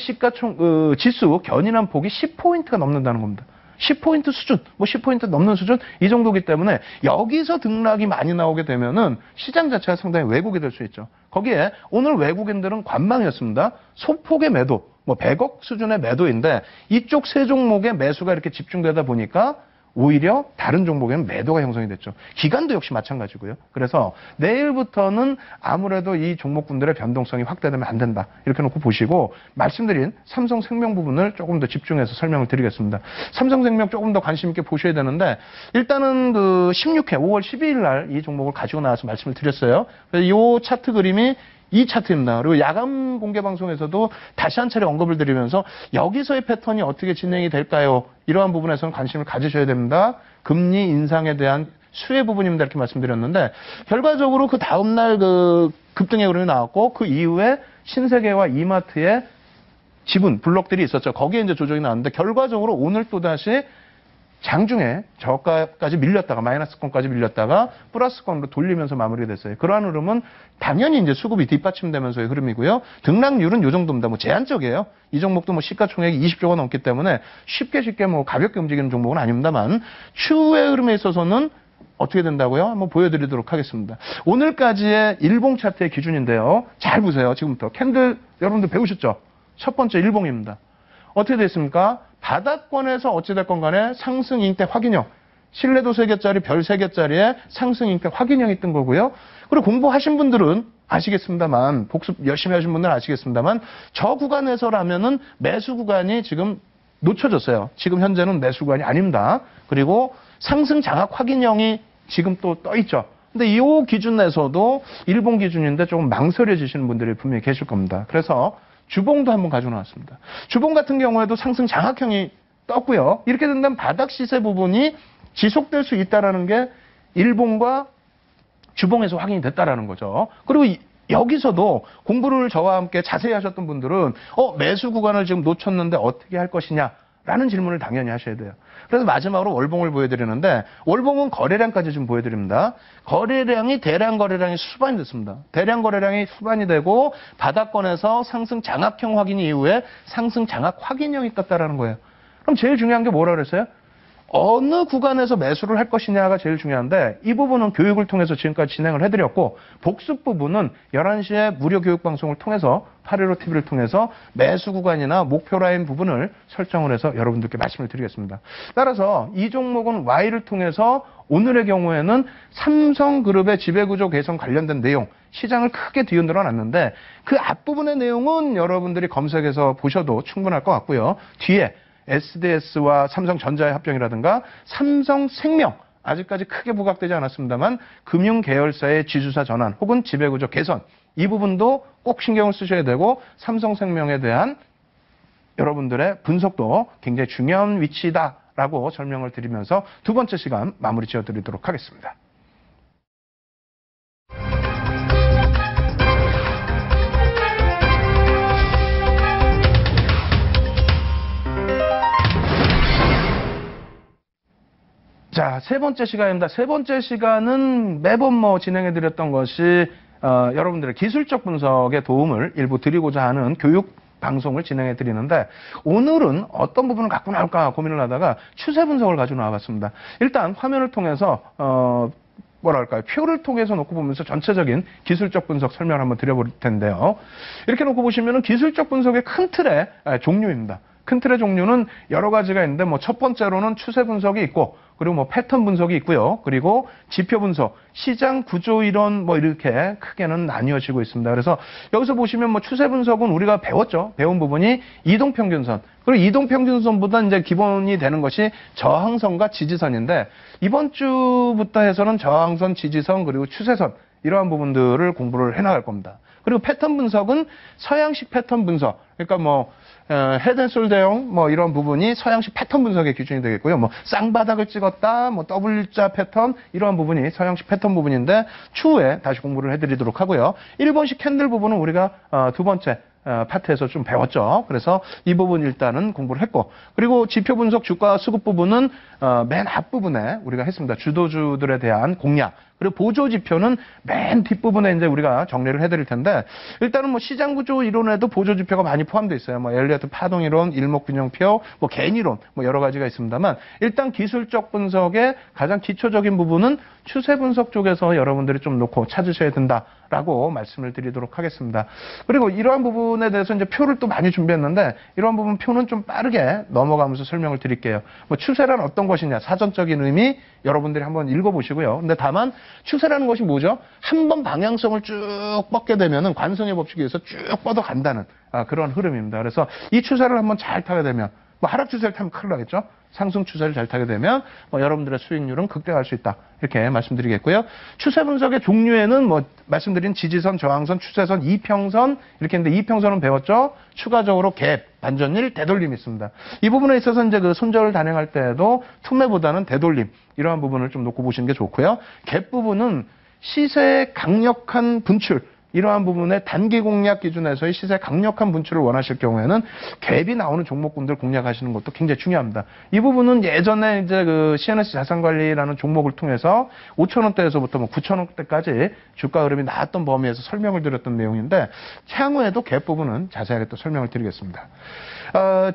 지수 견인한 폭이 10포인트가 넘는다는 겁니다. 10포인트 수준, 10포인트 넘는 수준, 이 정도기 때문에 여기서 등락이 많이 나오게 되면은 시장 자체가 상당히 왜곡이 될 수 있죠. 거기에 오늘 외국인들은 관망이었습니다. 소폭의 매도, 100억 수준의 매도인데, 이쪽 세 종목의 매수가 이렇게 집중되다 보니까 오히려 다른 종목에는 매도가 형성이 됐죠. 기관도 역시 마찬가지고요. 그래서 내일부터는 아무래도 이 종목군들의 변동성이 확대되면 안 된다, 이렇게 놓고 보시고, 말씀드린 삼성생명 부분을 조금 더 집중해서 설명을 드리겠습니다. 삼성생명 조금 더 관심 있게 보셔야 되는데, 일단은 16회 5월 12일 날 이 종목을 가지고 나와서 말씀을 드렸어요. 이 차트 그림이 이 차트입니다. 그리고 야간 공개 방송에서도 다시 한 차례 언급을 드리면서 여기서의 패턴이 어떻게 진행이 될까요? 이러한 부분에서는 관심을 가지셔야 됩니다. 금리 인상에 대한 수혜 부분입니다, 이렇게 말씀드렸는데, 결과적으로 그 다음날 급등의 흐름이 나왔고, 그 이후에 신세계와 이마트의 지분 블록들이 있었죠. 거기에 이제 조정이 나왔는데, 결과적으로 오늘 또다시 장중에 저가까지 밀렸다가 마이너스권까지 밀렸다가 플러스권으로 돌리면서 마무리됐어요. 그러한 흐름은 당연히 이제 수급이 뒷받침되면서의 흐름이고요. 등락률은 이 정도입니다. 제한적이에요. 이 종목도 시가총액이 20조가 넘기 때문에 쉽게 가볍게 움직이는 종목은 아닙니다만, 추후의 흐름에 있어서는 어떻게 된다고요? 한번 보여드리도록 하겠습니다. 오늘까지의 일봉 차트의 기준인데요. 잘 보세요. 지금부터 캔들 여러분들 배우셨죠? 첫 번째 일봉입니다. 어떻게 됐습니까? 바닥권에서 어찌됐건 간에 상승 잉태 확인형, 신뢰도 3개짜리 별 3개짜리에 상승 잉태 확인형이 뜬 거고요. 그리고 공부하신 분들은 아시겠습니다만, 복습 열심히 하신 분들은 아시겠습니다만, 저 구간에서라면은 매수 구간이 지금 놓쳐졌어요. 지금 현재는 매수 구간이 아닙니다. 그리고 상승 장악 확인형이 지금 또 떠있죠. 근데 이 기준에서도 일본 기준인데 조금 망설여지시는 분들이 분명히 계실 겁니다. 그래서 주봉도 한번 가지고 나왔습니다. 주봉 같은 경우에도 상승 장악형이 떴고요. 이렇게 된다면 바닥 시세 부분이 지속될 수 있다는 게 일본과 주봉에서 확인이 됐다라는 거죠. 그리고 여기서도 공부를 저와 함께 자세히 하셨던 분들은 매수 구간을 지금 놓쳤는데 어떻게 할 것이냐라는 질문을 당연히 하셔야 돼요. 그래서 마지막으로 월봉을 보여드리는데 월봉은 거래량까지 좀 보여드립니다. 거래량이 대량 거래량이 수반이 됐습니다. 대량 거래량이 수반이 되고 바닥권에서 상승 장악형 확인 이후에 상승 장악 확인형이 떴다라는 거예요. 그럼 제일 중요한 게 뭐라 그랬어요? 어느 구간에서 매수를 할 것이냐가 제일 중요한데 이 부분은 교육을 통해서 지금까지 진행을 해드렸고 복습 부분은 11시에 무료 교육 방송을 통해서 815TV를 통해서 매수 구간이나 목표 라인 부분을 설정을 해서 여러분들께 말씀을 드리겠습니다. 따라서 이 종목은 Y를 통해서 오늘의 경우에는 삼성그룹의 지배구조 개선 관련된 내용 시장을 크게 뒤흔들어 놨는데 그 앞부분의 내용은 여러분들이 검색해서 보셔도 충분할 것 같고요. 뒤에 SDS와 삼성전자의 합병이라든가 삼성생명 아직까지 크게 부각되지 않았습니다만 금융계열사의 지주사 전환 혹은 지배구조 개선 이 부분도 꼭 신경을 쓰셔야 되고 삼성생명에 대한 여러분들의 분석도 굉장히 중요한 위치다라고 설명을 드리면서 두 번째 시간 마무리 지어드리도록 하겠습니다. 자, 세 번째 시간입니다. 세 번째 시간은 매번 진행해드렸던 것이 여러분들의 기술적 분석에 도움을 일부 드리고자 하는 교육 방송을 진행해드리는데 오늘은 어떤 부분을 갖고 나올까 고민을 하다가 추세 분석을 가지고 나와봤습니다. 일단 화면을 통해서 뭐랄까요, 표를 통해서 놓고 보면서 전체적인 기술적 분석 설명을 한번 드려볼 텐데요. 이렇게 놓고 보시면은 기술적 분석의 큰 틀의 종류입니다. 큰 틀의 종류는 여러 가지가 있는데 첫 번째로는 추세 분석이 있고 그리고 패턴 분석이 있고요. 그리고 지표 분석, 시장 구조 이론 이렇게 크게는 나뉘어지고 있습니다. 그래서 여기서 보시면 추세 분석은 우리가 배웠죠. 배운 부분이 이동평균선. 그리고 이동평균선보다 이제 기본이 되는 것이 저항선과 지지선인데 이번 주부터 해서는 저항선, 지지선 그리고 추세선 이러한 부분들을 공부를 해나갈 겁니다. 그리고 패턴 분석은 서양식 패턴 분석. 그러니까 헤드앤숄더형 이런 부분이 서양식 패턴 분석의 기준이 되겠고요. 쌍바닥을 찍었다, W자 패턴 이러한 부분이 서양식 패턴 부분인데 추후에 다시 공부를 해드리도록 하고요. 일본식 캔들 부분은 우리가 두 번째 파트에서 좀 배웠죠. 그래서 이 부분 일단은 공부를 했고 그리고 지표 분석 주가 수급 부분은 맨 앞부분에 우리가 했습니다. 주도주들에 대한 공략 그리고 보조 지표는 맨 뒷부분에 이제 우리가 정리를 해드릴 텐데 일단은 시장 구조 이론에도 보조 지표가 많이 포함되어 있어요. 엘리어트 파동 이론, 일목균형표, 개인 이론 여러 가지가 있습니다만 일단 기술적 분석의 가장 기초적인 부분은 추세 분석 쪽에서 여러분들이 좀 놓고 찾으셔야 된다라고 말씀을 드리도록 하겠습니다. 그리고 이러한 부분에 대해서 이제 표를 또 많이 준비했는데 이러한 부분 표는 좀 빠르게 넘어가면서 설명을 드릴게요. 추세란 어떤 것이냐 사전적인 의미 여러분들이 한번 읽어보시고요. 근데 다만 추세라는 것이 뭐죠? 한번 방향성을 쭉 뻗게 되면은 관성의 법칙에 의해서 쭉 뻗어간다는 그런 흐름입니다. 그래서 이 추세를 한번 잘 타게 되면 하락 추세를 타면 큰일 나겠죠? 상승 추세를 잘 타게 되면 여러분들의 수익률은 극대화할 수 있다. 이렇게 말씀드리겠고요. 추세 분석의 종류에는 말씀드린 지지선, 저항선, 추세선, 이평선 이렇게 했는데 이평선은 배웠죠? 추가적으로 갭, 반전일, 되돌림이 있습니다. 이 부분에 있어서 이제 그 손절을 단행할 때에도 투매보다는 되돌림 이러한 부분을 좀 놓고 보시는 게 좋고요. 갭 부분은 시세의 강력한 분출 이러한 부분에 단기 공략 기준에서의 시세 강력한 분출을 원하실 경우에는 갭이 나오는 종목군들 공략하시는 것도 굉장히 중요합니다. 이 부분은 예전에 이제 그 CNS 자산관리라는 종목을 통해서 5,000원대에서부터 9,000원대까지 주가 흐름이 나왔던 범위에서 설명을 드렸던 내용인데 향후에도 갭 부분은 자세하게 또 설명을 드리겠습니다.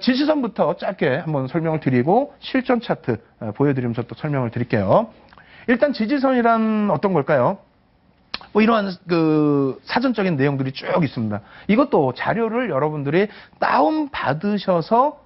지지선부터 짧게 한번 설명을 드리고 실전 차트 보여드리면서 또 설명을 드릴게요. 일단 지지선이란 어떤 걸까요? 이러한 그 사전적인 내용들이 쭉 있습니다. 이것도 자료를 여러분들이 다운 받으셔서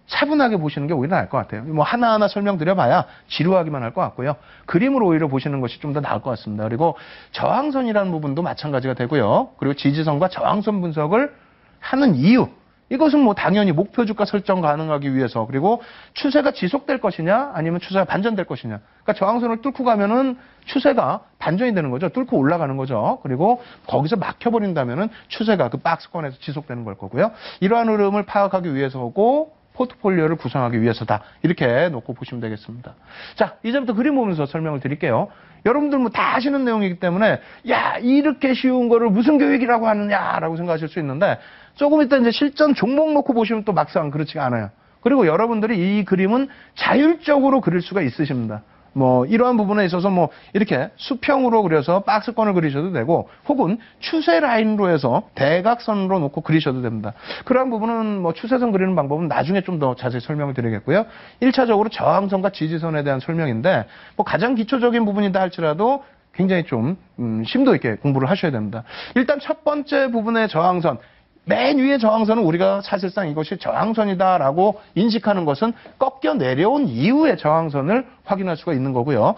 차분하게 보시는 게 오히려 나을 것 같아요. 뭐 하나하나 설명드려봐야 지루하기만 할 것 같고요. 그림으로 오히려 보시는 것이 좀 더 나을 것 같습니다. 그리고 저항선이라는 부분도 마찬가지가 되고요. 그리고 지지선과 저항선 분석을 하는 이유, 이것은 뭐 당연히 목표 주가 설정 가능하기 위해서, 그리고 추세가 지속될 것이냐 아니면 추세가 반전될 것이냐. 그러니까 저항선을 뚫고 가면은 추세가 반전이 되는 거죠. 뚫고 올라가는 거죠. 그리고 거기서 막혀버린다면은 추세가 그 박스권에서 지속되는 걸 거고요. 이러한 흐름을 파악하기 위해서고 포트폴리오를 구성하기 위해서다. 이렇게 놓고 보시면 되겠습니다. 자, 이제부터 그림 보면서 설명을 드릴게요. 여러분들 뭐 다 아시는 내용이기 때문에 야, 이렇게 쉬운 거를 무슨 교육이라고 하느냐라고 생각하실 수 있는데 조금 이따 이제 실전 종목 놓고 보시면 또 막상 그렇지가 않아요. 그리고 여러분들이 이 그림은 자율적으로 그릴 수가 있으십니다. 뭐 이러한 부분에 있어서 뭐 이렇게 수평으로 그려서 박스권을 그리셔도 되고 혹은 추세 라인으로 해서 대각선으로 놓고 그리셔도 됩니다. 그러한 부분은 뭐 추세선 그리는 방법은 나중에 좀 더 자세히 설명을 드리겠고요. 1차적으로 저항선과 지지선에 대한 설명인데 뭐 가장 기초적인 부분이다 할지라도 굉장히 좀 심도 있게 공부를 하셔야 됩니다. 일단 첫 번째 부분의 저항선, 맨 위의 저항선은 우리가 사실상 이것이 저항선이다라고 인식하는 것은 꺾여 내려온 이후의 저항선을 확인할 수가 있는 거고요.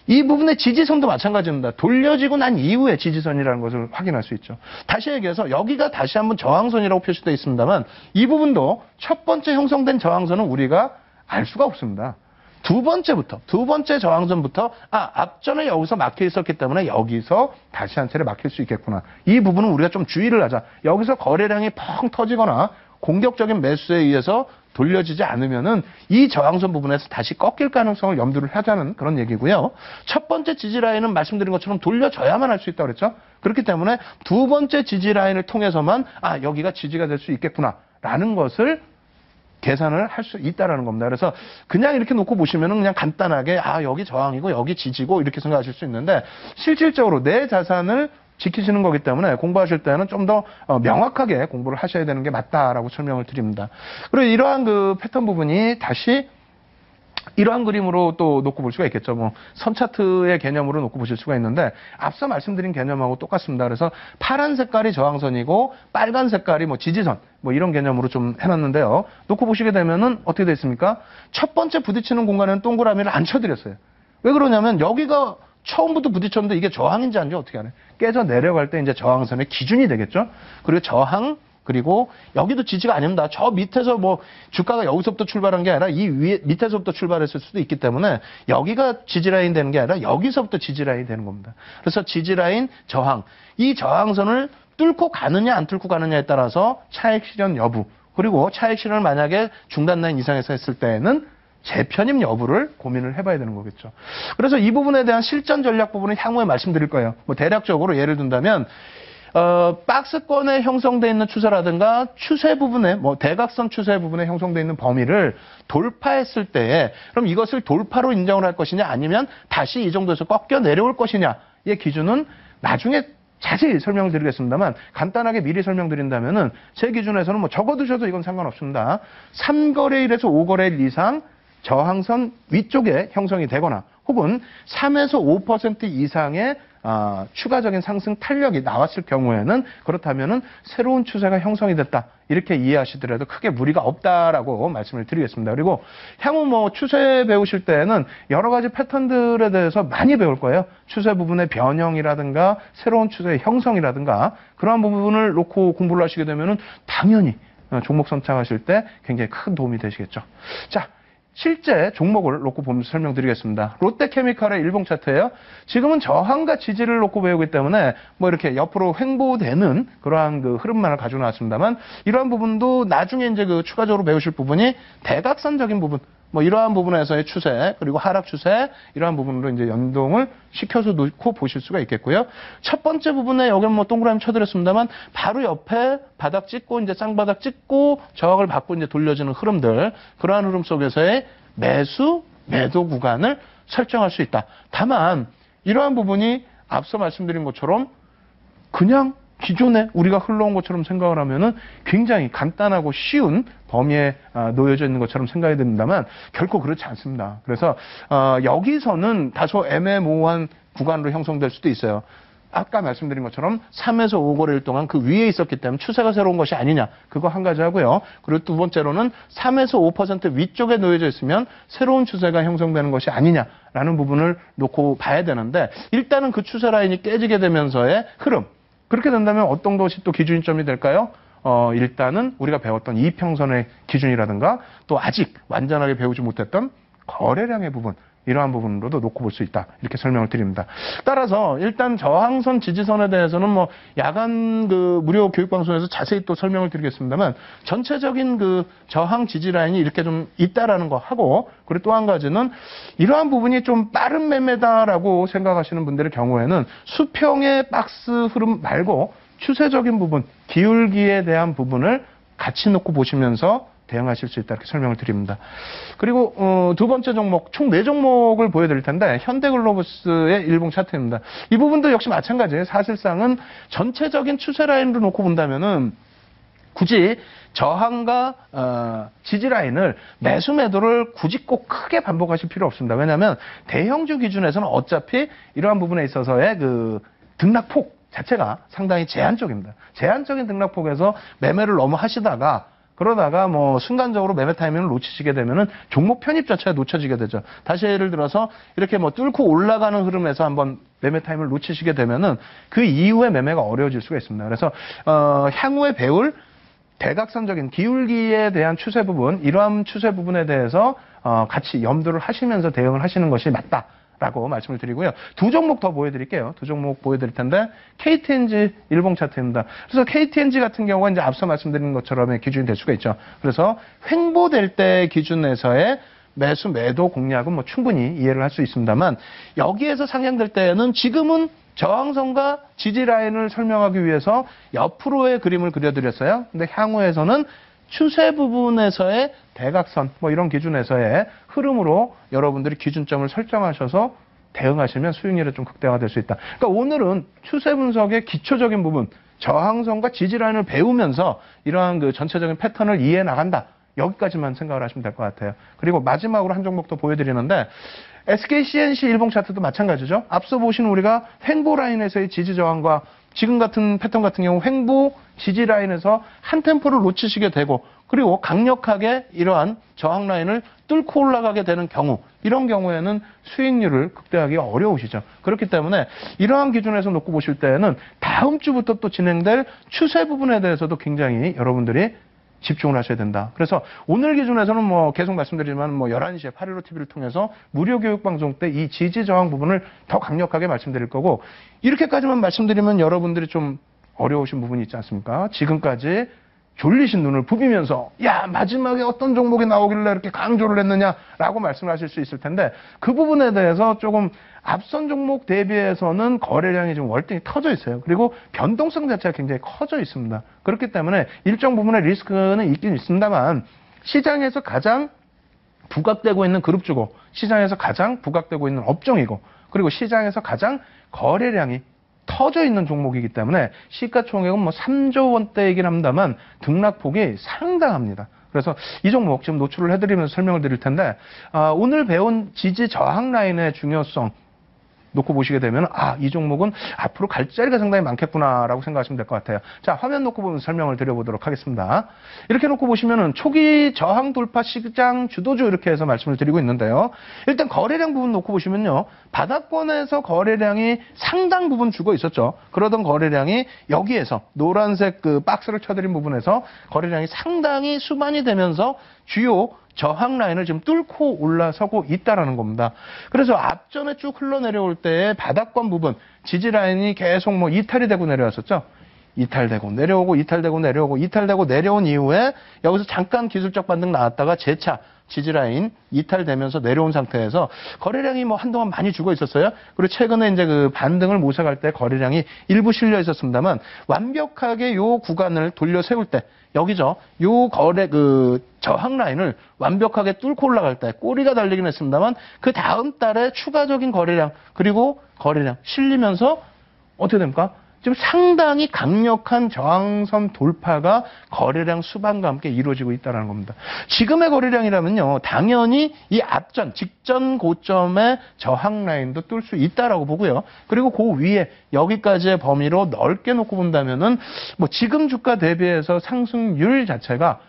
이 부분의 지지선도 마찬가지입니다. 돌려지고 난 이후의 지지선이라는 것을 확인할 수 있죠. 다시 얘기해서 여기가 다시 한번 저항선이라고 표시되어 있습니다만 이 부분도 첫 번째 형성된 저항선은 우리가 알 수가 없습니다. 두 번째 저항선부터 앞전에 여기서 막혀 있었기 때문에 여기서 다시 한 차례 막힐 수 있겠구나. 이 부분은 우리가 좀 주의를 하자. 여기서 거래량이 펑 터지거나 공격적인 매수에 의해서 돌려지지 않으면은 이 저항선 부분에서 다시 꺾일 가능성을 염두를 하자는 그런 얘기고요. 첫 번째 지지 라인은 말씀드린 것처럼 돌려져야만 할 수 있다고 그랬죠. 그렇기 때문에 두 번째 지지 라인을 통해서만 여기가 지지가 될 수 있겠구나라는 것을 계산을 할 수 있다라는 겁니다. 그래서 그냥 이렇게 놓고 보시면은 그냥 간단하게 여기 저항이고 여기 지지고 이렇게 생각하실 수 있는데 실질적으로 내 자산을 지키시는 거기 때문에 공부하실 때는 좀 더 명확하게 공부를 하셔야 되는 게 맞다라고 설명을 드립니다. 그리고 이러한 그 패턴 부분이 다시 이러한 그림으로 또 놓고 볼 수가 있겠죠. 뭐 선 차트의 개념으로 놓고 보실 수가 있는데 앞서 말씀드린 개념하고 똑같습니다. 그래서 파란 색깔이 저항선이고 빨간 색깔이 뭐 지지선 뭐 이런 개념으로 좀 해놨는데요. 놓고 보시게 되면은 어떻게 되어 있습니까? 첫 번째 부딪히는 공간에는 동그라미를 안 쳐드렸어요. 왜 그러냐면 여기가 처음부터 부딪혔는데 이게 저항인지 아닌지 어떻게 하나요? 깨져 내려갈 때 이제 저항선의 기준이 되겠죠. 그리고 저항 그리고 여기도 지지가 아닙니다. 저 밑에서 뭐 주가가 여기서부터 출발한 게 아니라 이 위에 밑에서부터 출발했을 수도 있기 때문에 여기가 지지라인 되는 게 아니라 여기서부터 지지라인이 되는 겁니다. 그래서 지지라인, 저항, 이 저항선을 뚫고 가느냐 안 뚫고 가느냐에 따라서 차익 실현 여부 그리고 차익 실현을 만약에 중단 라인 이상에서 했을 때에는 재편입 여부를 고민을 해봐야 되는 거겠죠. 그래서 이 부분에 대한 실전 전략 부분은 향후에 말씀드릴 거예요. 뭐 대략적으로 예를 든다면 박스권에 형성되어 있는 추세라든가 추세 부분에 뭐 대각선 추세 부분에 형성되어 있는 범위를 돌파했을 때에 그럼 이것을 돌파로 인정을 할 것이냐 아니면 다시 이 정도에서 꺾여 내려올 것이냐의 기준은 나중에 자세히 설명을 드리겠습니다만 간단하게 미리 설명드린다면은 제 기준에서는 뭐 적어두셔도 이건 상관없습니다. 3거래일에서 5거래일 이상 저항선 위쪽에 형성이 되거나 혹은 3에서 5% 이상의 추가적인 상승 탄력이 나왔을 경우에는 그렇다면은 새로운 추세가 형성이 됐다. 이렇게 이해하시더라도 크게 무리가 없다라고 말씀을 드리겠습니다. 그리고 향후 뭐 추세 배우실 때는 여러 가지 패턴들에 대해서 많이 배울 거예요. 추세 부분의 변형이라든가 새로운 추세의 형성이라든가 그러한 부분을 놓고 공부를 하시게 되면은 당연히 종목 선택하실 때 굉장히 큰 도움이 되시겠죠. 자. 실제 종목을 놓고 보면서 설명드리겠습니다. 롯데케미칼의 일봉 차트예요. 지금은 저항과 지지를 놓고 배우기 때문에 뭐 이렇게 옆으로 횡보되는 그러한 그 흐름만을 가지고 나왔습니다만 이러한 부분도 나중에 이제 그 추가적으로 배우실 부분이 대각선적인 부분 뭐 이러한 부분에서의 추세 그리고 하락 추세 이러한 부분으로 이제 연동을 시켜서 놓고 보실 수가 있겠고요. 첫 번째 부분에 여기는 뭐 동그라미 쳐드렸습니다만 바로 옆에 바닥 찍고 이제 쌍바닥 찍고 저항을 받고 이제 돌려지는 흐름들 그러한 흐름 속에서의 매수 매도 구간을 설정할 수 있다. 다만 이러한 부분이 앞서 말씀드린 것처럼 그냥 기존에 우리가 흘러온 것처럼 생각을 하면은 굉장히 간단하고 쉬운 범위에 놓여져 있는 것처럼 생각이 듭니다만 결코 그렇지 않습니다. 그래서 여기서는 다소 애매모호한 구간으로 형성될 수도 있어요. 아까 말씀드린 것처럼 3에서 5거래일 동안 그 위에 있었기 때문에 추세가 새로운 것이 아니냐. 그거 한 가지 하고요. 그리고 두 번째로는 3에서 5% 위쪽에 놓여져 있으면 새로운 추세가 형성되는 것이 아니냐라는 부분을 놓고 봐야 되는데 일단은 그 추세 라인이 깨지게 되면서의 흐름. 그렇게 된다면 어떤 것이 또 기준점이 될까요? 일단은 우리가 배웠던 이평선의 기준이라든가 또 아직 완전하게 배우지 못했던 거래량의 부분. 이러한 부분으로도 놓고 볼 수 있다. 이렇게 설명을 드립니다. 따라서 일단 저항선 지지선에 대해서는 뭐 야간 그 무료 교육방송에서 자세히 또 설명을 드리겠습니다만 전체적인 그 저항 지지 라인이 이렇게 좀 있다라는 거 하고 그리고 또 한 가지는 이러한 부분이 좀 빠른 매매다라고 생각하시는 분들의 경우에는 수평의 박스 흐름 말고 추세적인 부분, 기울기에 대한 부분을 같이 놓고 보시면서 대응하실 수 있다 이렇게 설명을 드립니다. 그리고 두 번째 종목 총 4종목을 보여드릴 텐데 현대글로브스의 일봉 차트입니다. 이 부분도 역시 마찬가지예요. 사실상은 전체적인 추세 라인으로 놓고 본다면은 굳이 저항과 지지 라인을 매수 매도를 굳이 꼭 크게 반복하실 필요 없습니다. 왜냐하면 대형주 기준에서는 어차피 이러한 부분에 있어서의 그 등락폭 자체가 상당히 제한적입니다. 제한적인 등락폭에서 매매를 너무 하시다가 그러다가 뭐 순간적으로 매매 타이밍을 놓치시게 되면은 종목 편입 자체가 놓쳐지게 되죠. 다시 예를 들어서 이렇게 뭐 뚫고 올라가는 흐름에서 한번 매매 타이밍을 놓치시게 되면은 그 이후에 매매가 어려워질 수가 있습니다. 그래서 향후에 배울 대각선적인 기울기에 대한 추세 부분, 이러한 추세 부분에 대해서 같이 염두를 하시면서 대응을 하시는 것이 맞다. 라고 말씀을 드리고요. 두 종목 더 보여드릴게요. 두 종목 보여드릴 텐데 KTNG 일봉 차트입니다. 그래서 KTNG 같은 경우가 이제 앞서 말씀드린 것처럼의 기준이 될 수가 있죠. 그래서 횡보될 때 기준에서의 매수 매도 공략은 뭐 충분히 이해를 할 수 있습니다만 여기에서 상향될 때는 지금은 저항선과 지지 라인을 설명하기 위해서 옆으로의 그림을 그려드렸어요. 근데 향후에서는 추세 부분에서의 대각선 뭐 이런 기준에서의 흐름으로 여러분들이 기준점을 설정하셔서 대응하시면 수익률이 좀 극대화될 수 있다. 그러니까 오늘은 추세 분석의 기초적인 부분, 저항선과 지지 라인을 배우면서 이러한 그 전체적인 패턴을 이해해 나간다. 여기까지만 생각을 하시면 될 것 같아요. 그리고 마지막으로 한 종목 더 보여드리는데 SK CNC 일봉 차트도 마찬가지죠. 앞서 보신 우리가 횡보 라인에서의 지지 저항과 지금 같은 패턴 같은 경우 횡보 지지 라인에서 한 템포를 놓치시게 되고 그리고 강력하게 이러한 저항 라인을 뚫고 올라가게 되는 경우 이런 경우에는 수익률을 극대화하기 어려우시죠. 그렇기 때문에 이러한 기준에서 놓고 보실 때는 다음 주부터 또 진행될 추세 부분에 대해서도 굉장히 여러분들이 집중을 하셔야 된다. 그래서 오늘 기준에서는 뭐 계속 말씀드리지만 뭐 11시에 815TV를 통해서 무료 교육 방송 때 이 지지 저항 부분을 더 강력하게 말씀드릴 거고 이렇게까지만 말씀드리면 여러분들이 좀 어려우신 부분이 있지 않습니까? 지금까지 졸리신 눈을 부비면서 야 마지막에 어떤 종목이 나오길래 이렇게 강조를 했느냐라고 말씀을 하실 수 있을 텐데 그 부분에 대해서 조금 앞선 종목 대비해서는 거래량이 좀 월등히 터져 있어요. 그리고 변동성 자체가 굉장히 커져 있습니다. 그렇기 때문에 일정 부분의 리스크는 있긴 있습니다만 시장에서 가장 부각되고 있는 그룹주고 시장에서 가장 부각되고 있는 업종이고 그리고 시장에서 가장 거래량이 터져 있는 종목이기 때문에 시가총액은 뭐 3조 원대이긴 합니다만 등락폭이 상당합니다. 그래서 이 종목 지금 노출을 해드리면서 설명을 드릴 텐데 오늘 배운 지지 저항 라인의 중요성 놓고 보시게 되면 이 종목은 앞으로 갈 자리가 상당히 많겠구나라고 생각하시면 될 것 같아요. 자, 화면 놓고 보면서 설명을 드려보도록 하겠습니다. 이렇게 놓고 보시면은 초기 저항 돌파 시장 주도주 이렇게 해서 말씀을 드리고 있는데요. 일단 거래량 부분 놓고 보시면요. 바닥권에서 거래량이 상당 부분 죽어 있었죠. 그러던 거래량이 여기에서 노란색 그 박스를 쳐드린 부분에서 거래량이 상당히 수반이 되면서 주요 저항 라인을 지금 뚫고 올라서고 있다라는 겁니다. 그래서 앞전에 쭉 흘러내려올 때 바닥권 부분 지지 라인이 계속 뭐 이탈이 되고 내려왔었죠. 이탈되고 내려오고 이탈되고 내려오고 이탈되고 내려온 이후에 여기서 잠깐 기술적 반등 나왔다가 재차 지지 라인 이탈되면서 내려온 상태에서 거래량이 뭐 한동안 많이 죽어 있었어요. 그리고 최근에 이제 그 반등을 모색할 때 거래량이 일부 실려 있었습니다만 완벽하게 요 구간을 돌려 세울 때 여기죠. 요 거래 그 저항 라인을 완벽하게 뚫고 올라갈 때 꼬리가 달리긴 했습니다만 그 다음 달에 추가적인 거래량 그리고 거래량 실리면서 어떻게 됩니까? 지금 상당히 강력한 저항선 돌파가 거래량 수반과 함께 이루어지고 있다는 겁니다. 지금의 거래량이라면요, 당연히 이 앞전, 직전 고점의 저항 라인도 뚫을 수 있다라고 보고요. 그리고 그 위에 여기까지의 범위로 넓게 놓고 본다면은 뭐 지금 주가 대비해서 상승률 자체가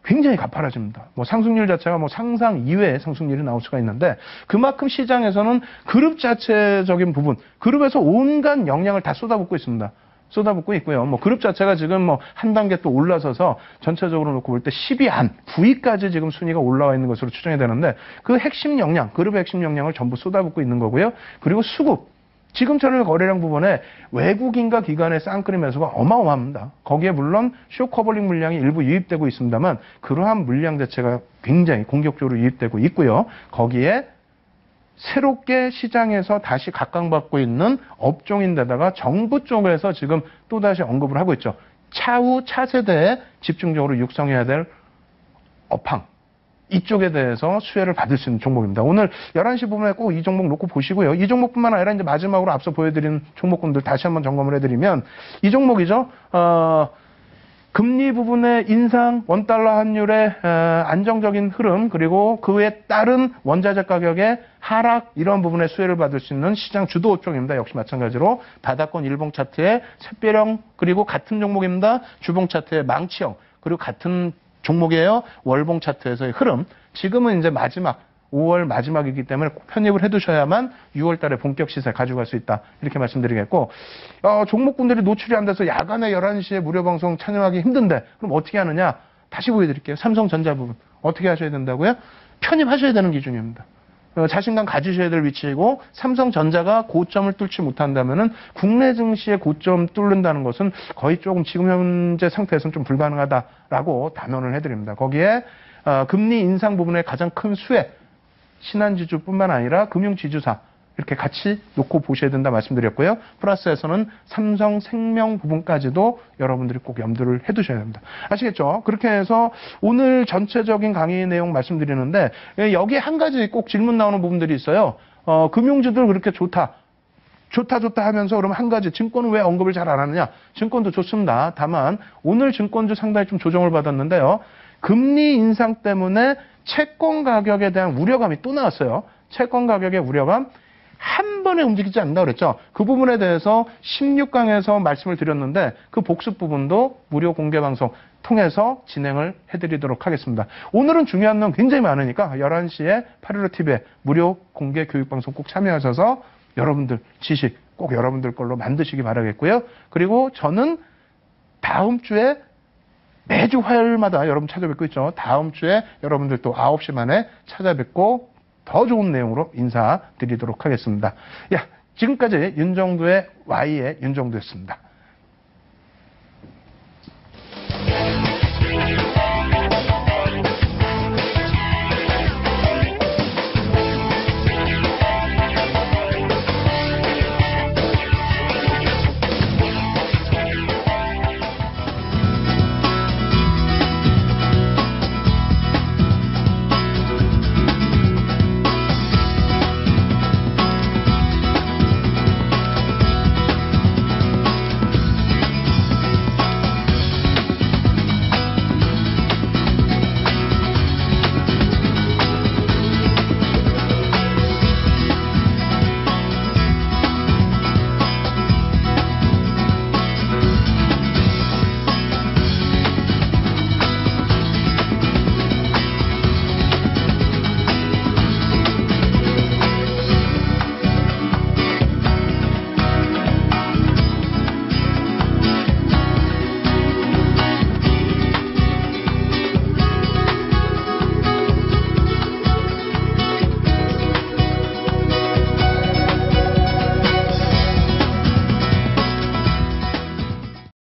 굉장히 가파라집니다. 뭐 상승률 자체가 뭐 상상 이외의 상승률이 나올 수가 있는데 그만큼 시장에서는 그룹 자체적인 부분, 그룹에서 온갖 역량을 다 쏟아붓고 있습니다. 쏟아붓고 있고요. 뭐 그룹 자체가 지금 뭐 한 단계 또 올라서서 전체적으로 놓고 볼 때 10위 안, 9위까지 지금 순위가 올라와 있는 것으로 추정이 되는데 그 핵심 역량, 그룹의 핵심 역량을 전부 쏟아붓고 있는 거고요. 그리고 수급. 지금처럼 거래량 부분에 외국인과 기관의 쌍끌이 매수가 어마어마합니다. 거기에 물론 쇼커버링 물량이 일부 유입되고 있습니다만 그러한 물량 자체가 굉장히 공격적으로 유입되고 있고요. 거기에 새롭게 시장에서 다시 각광받고 있는 업종인데다가 정부 쪽에서 지금 또다시 언급을 하고 있죠. 차후 차세대에 집중적으로 육성해야 될 업황. 이쪽에 대해서 수혜를 받을 수 있는 종목입니다. 오늘 11시 부분에 꼭 이 종목 놓고 보시고요. 이 종목뿐만 아니라 이제 마지막으로 앞서 보여드린 종목군들 다시 한번 점검을 해드리면 이 종목이죠. 금리 부분의 인상, 원달러 환율의 안정적인 흐름, 그리고 그에 따른 원자재 가격의 하락, 이런 부분에 수혜를 받을 수 있는 시장 주도 업종입니다. 역시 마찬가지로 바닥권 일봉 차트의 샛별형, 그리고 같은 종목입니다. 주봉 차트의 망치형, 그리고 같은 종목이에요. 월봉 차트에서의 흐름. 지금은 이제 마지막, 5월 마지막이기 때문에 꼭 편입을 해두셔야만 6월 달에 본격 시세 가져갈 수 있다. 이렇게 말씀드리겠고, 종목군들이 노출이 안 돼서 야간에 11시에 무료 방송 참여하기 힘든데, 그럼 어떻게 하느냐? 다시 보여드릴게요. 삼성전자 부분. 어떻게 하셔야 된다고요? 편입하셔야 되는 기준입니다. 자신감 가지셔야 될 위치이고, 삼성전자가 고점을 뚫지 못한다면은 국내 증시의 고점 뚫는다는 것은 거의 조금 지금 현재 상태에서는 좀 불가능하다라고 단언을 해드립니다. 거기에 금리 인상 부분의 가장 큰 수혜, 신한지주뿐만 아니라 금융지주사 이렇게 같이 놓고 보셔야 된다 말씀드렸고요. 플러스에서는 삼성생명 부분까지도 여러분들이 꼭 염두를 해두셔야 됩니다. 아시겠죠? 그렇게 해서 오늘 전체적인 강의 내용 말씀드리는데 여기에 한 가지 꼭 질문 나오는 부분들이 있어요. 금융주들 그렇게 좋다 하면서 그러면 한 가지, 증권은 왜 언급을 잘 안 하느냐? 증권도 좋습니다. 다만 오늘 증권주 상당히 좀 조정을 받았는데요. 금리 인상 때문에 채권 가격에 대한 우려감이 또 나왔어요. 채권 가격의 우려감. 한 번에 움직이지 않는다 그랬죠. 그 부분에 대해서 16강에서 말씀을 드렸는데 그 복습 부분도 무료 공개 방송 통해서 진행을 해드리도록 하겠습니다. 오늘은 중요한 내용 굉장히 많으니까 11시에 815TV에 무료 공개 교육 방송 꼭 참여하셔서 여러분들 지식 꼭 여러분들 걸로 만드시기 바라겠고요. 그리고 저는 다음 주에 매주 화요일마다 여러분 찾아뵙고 있죠. 다음 주에 여러분들 또 9시 만에 찾아뵙고 더 좋은 내용으로 인사드리도록 하겠습니다. 지금까지 윤정도의 Y의 윤정도였습니다.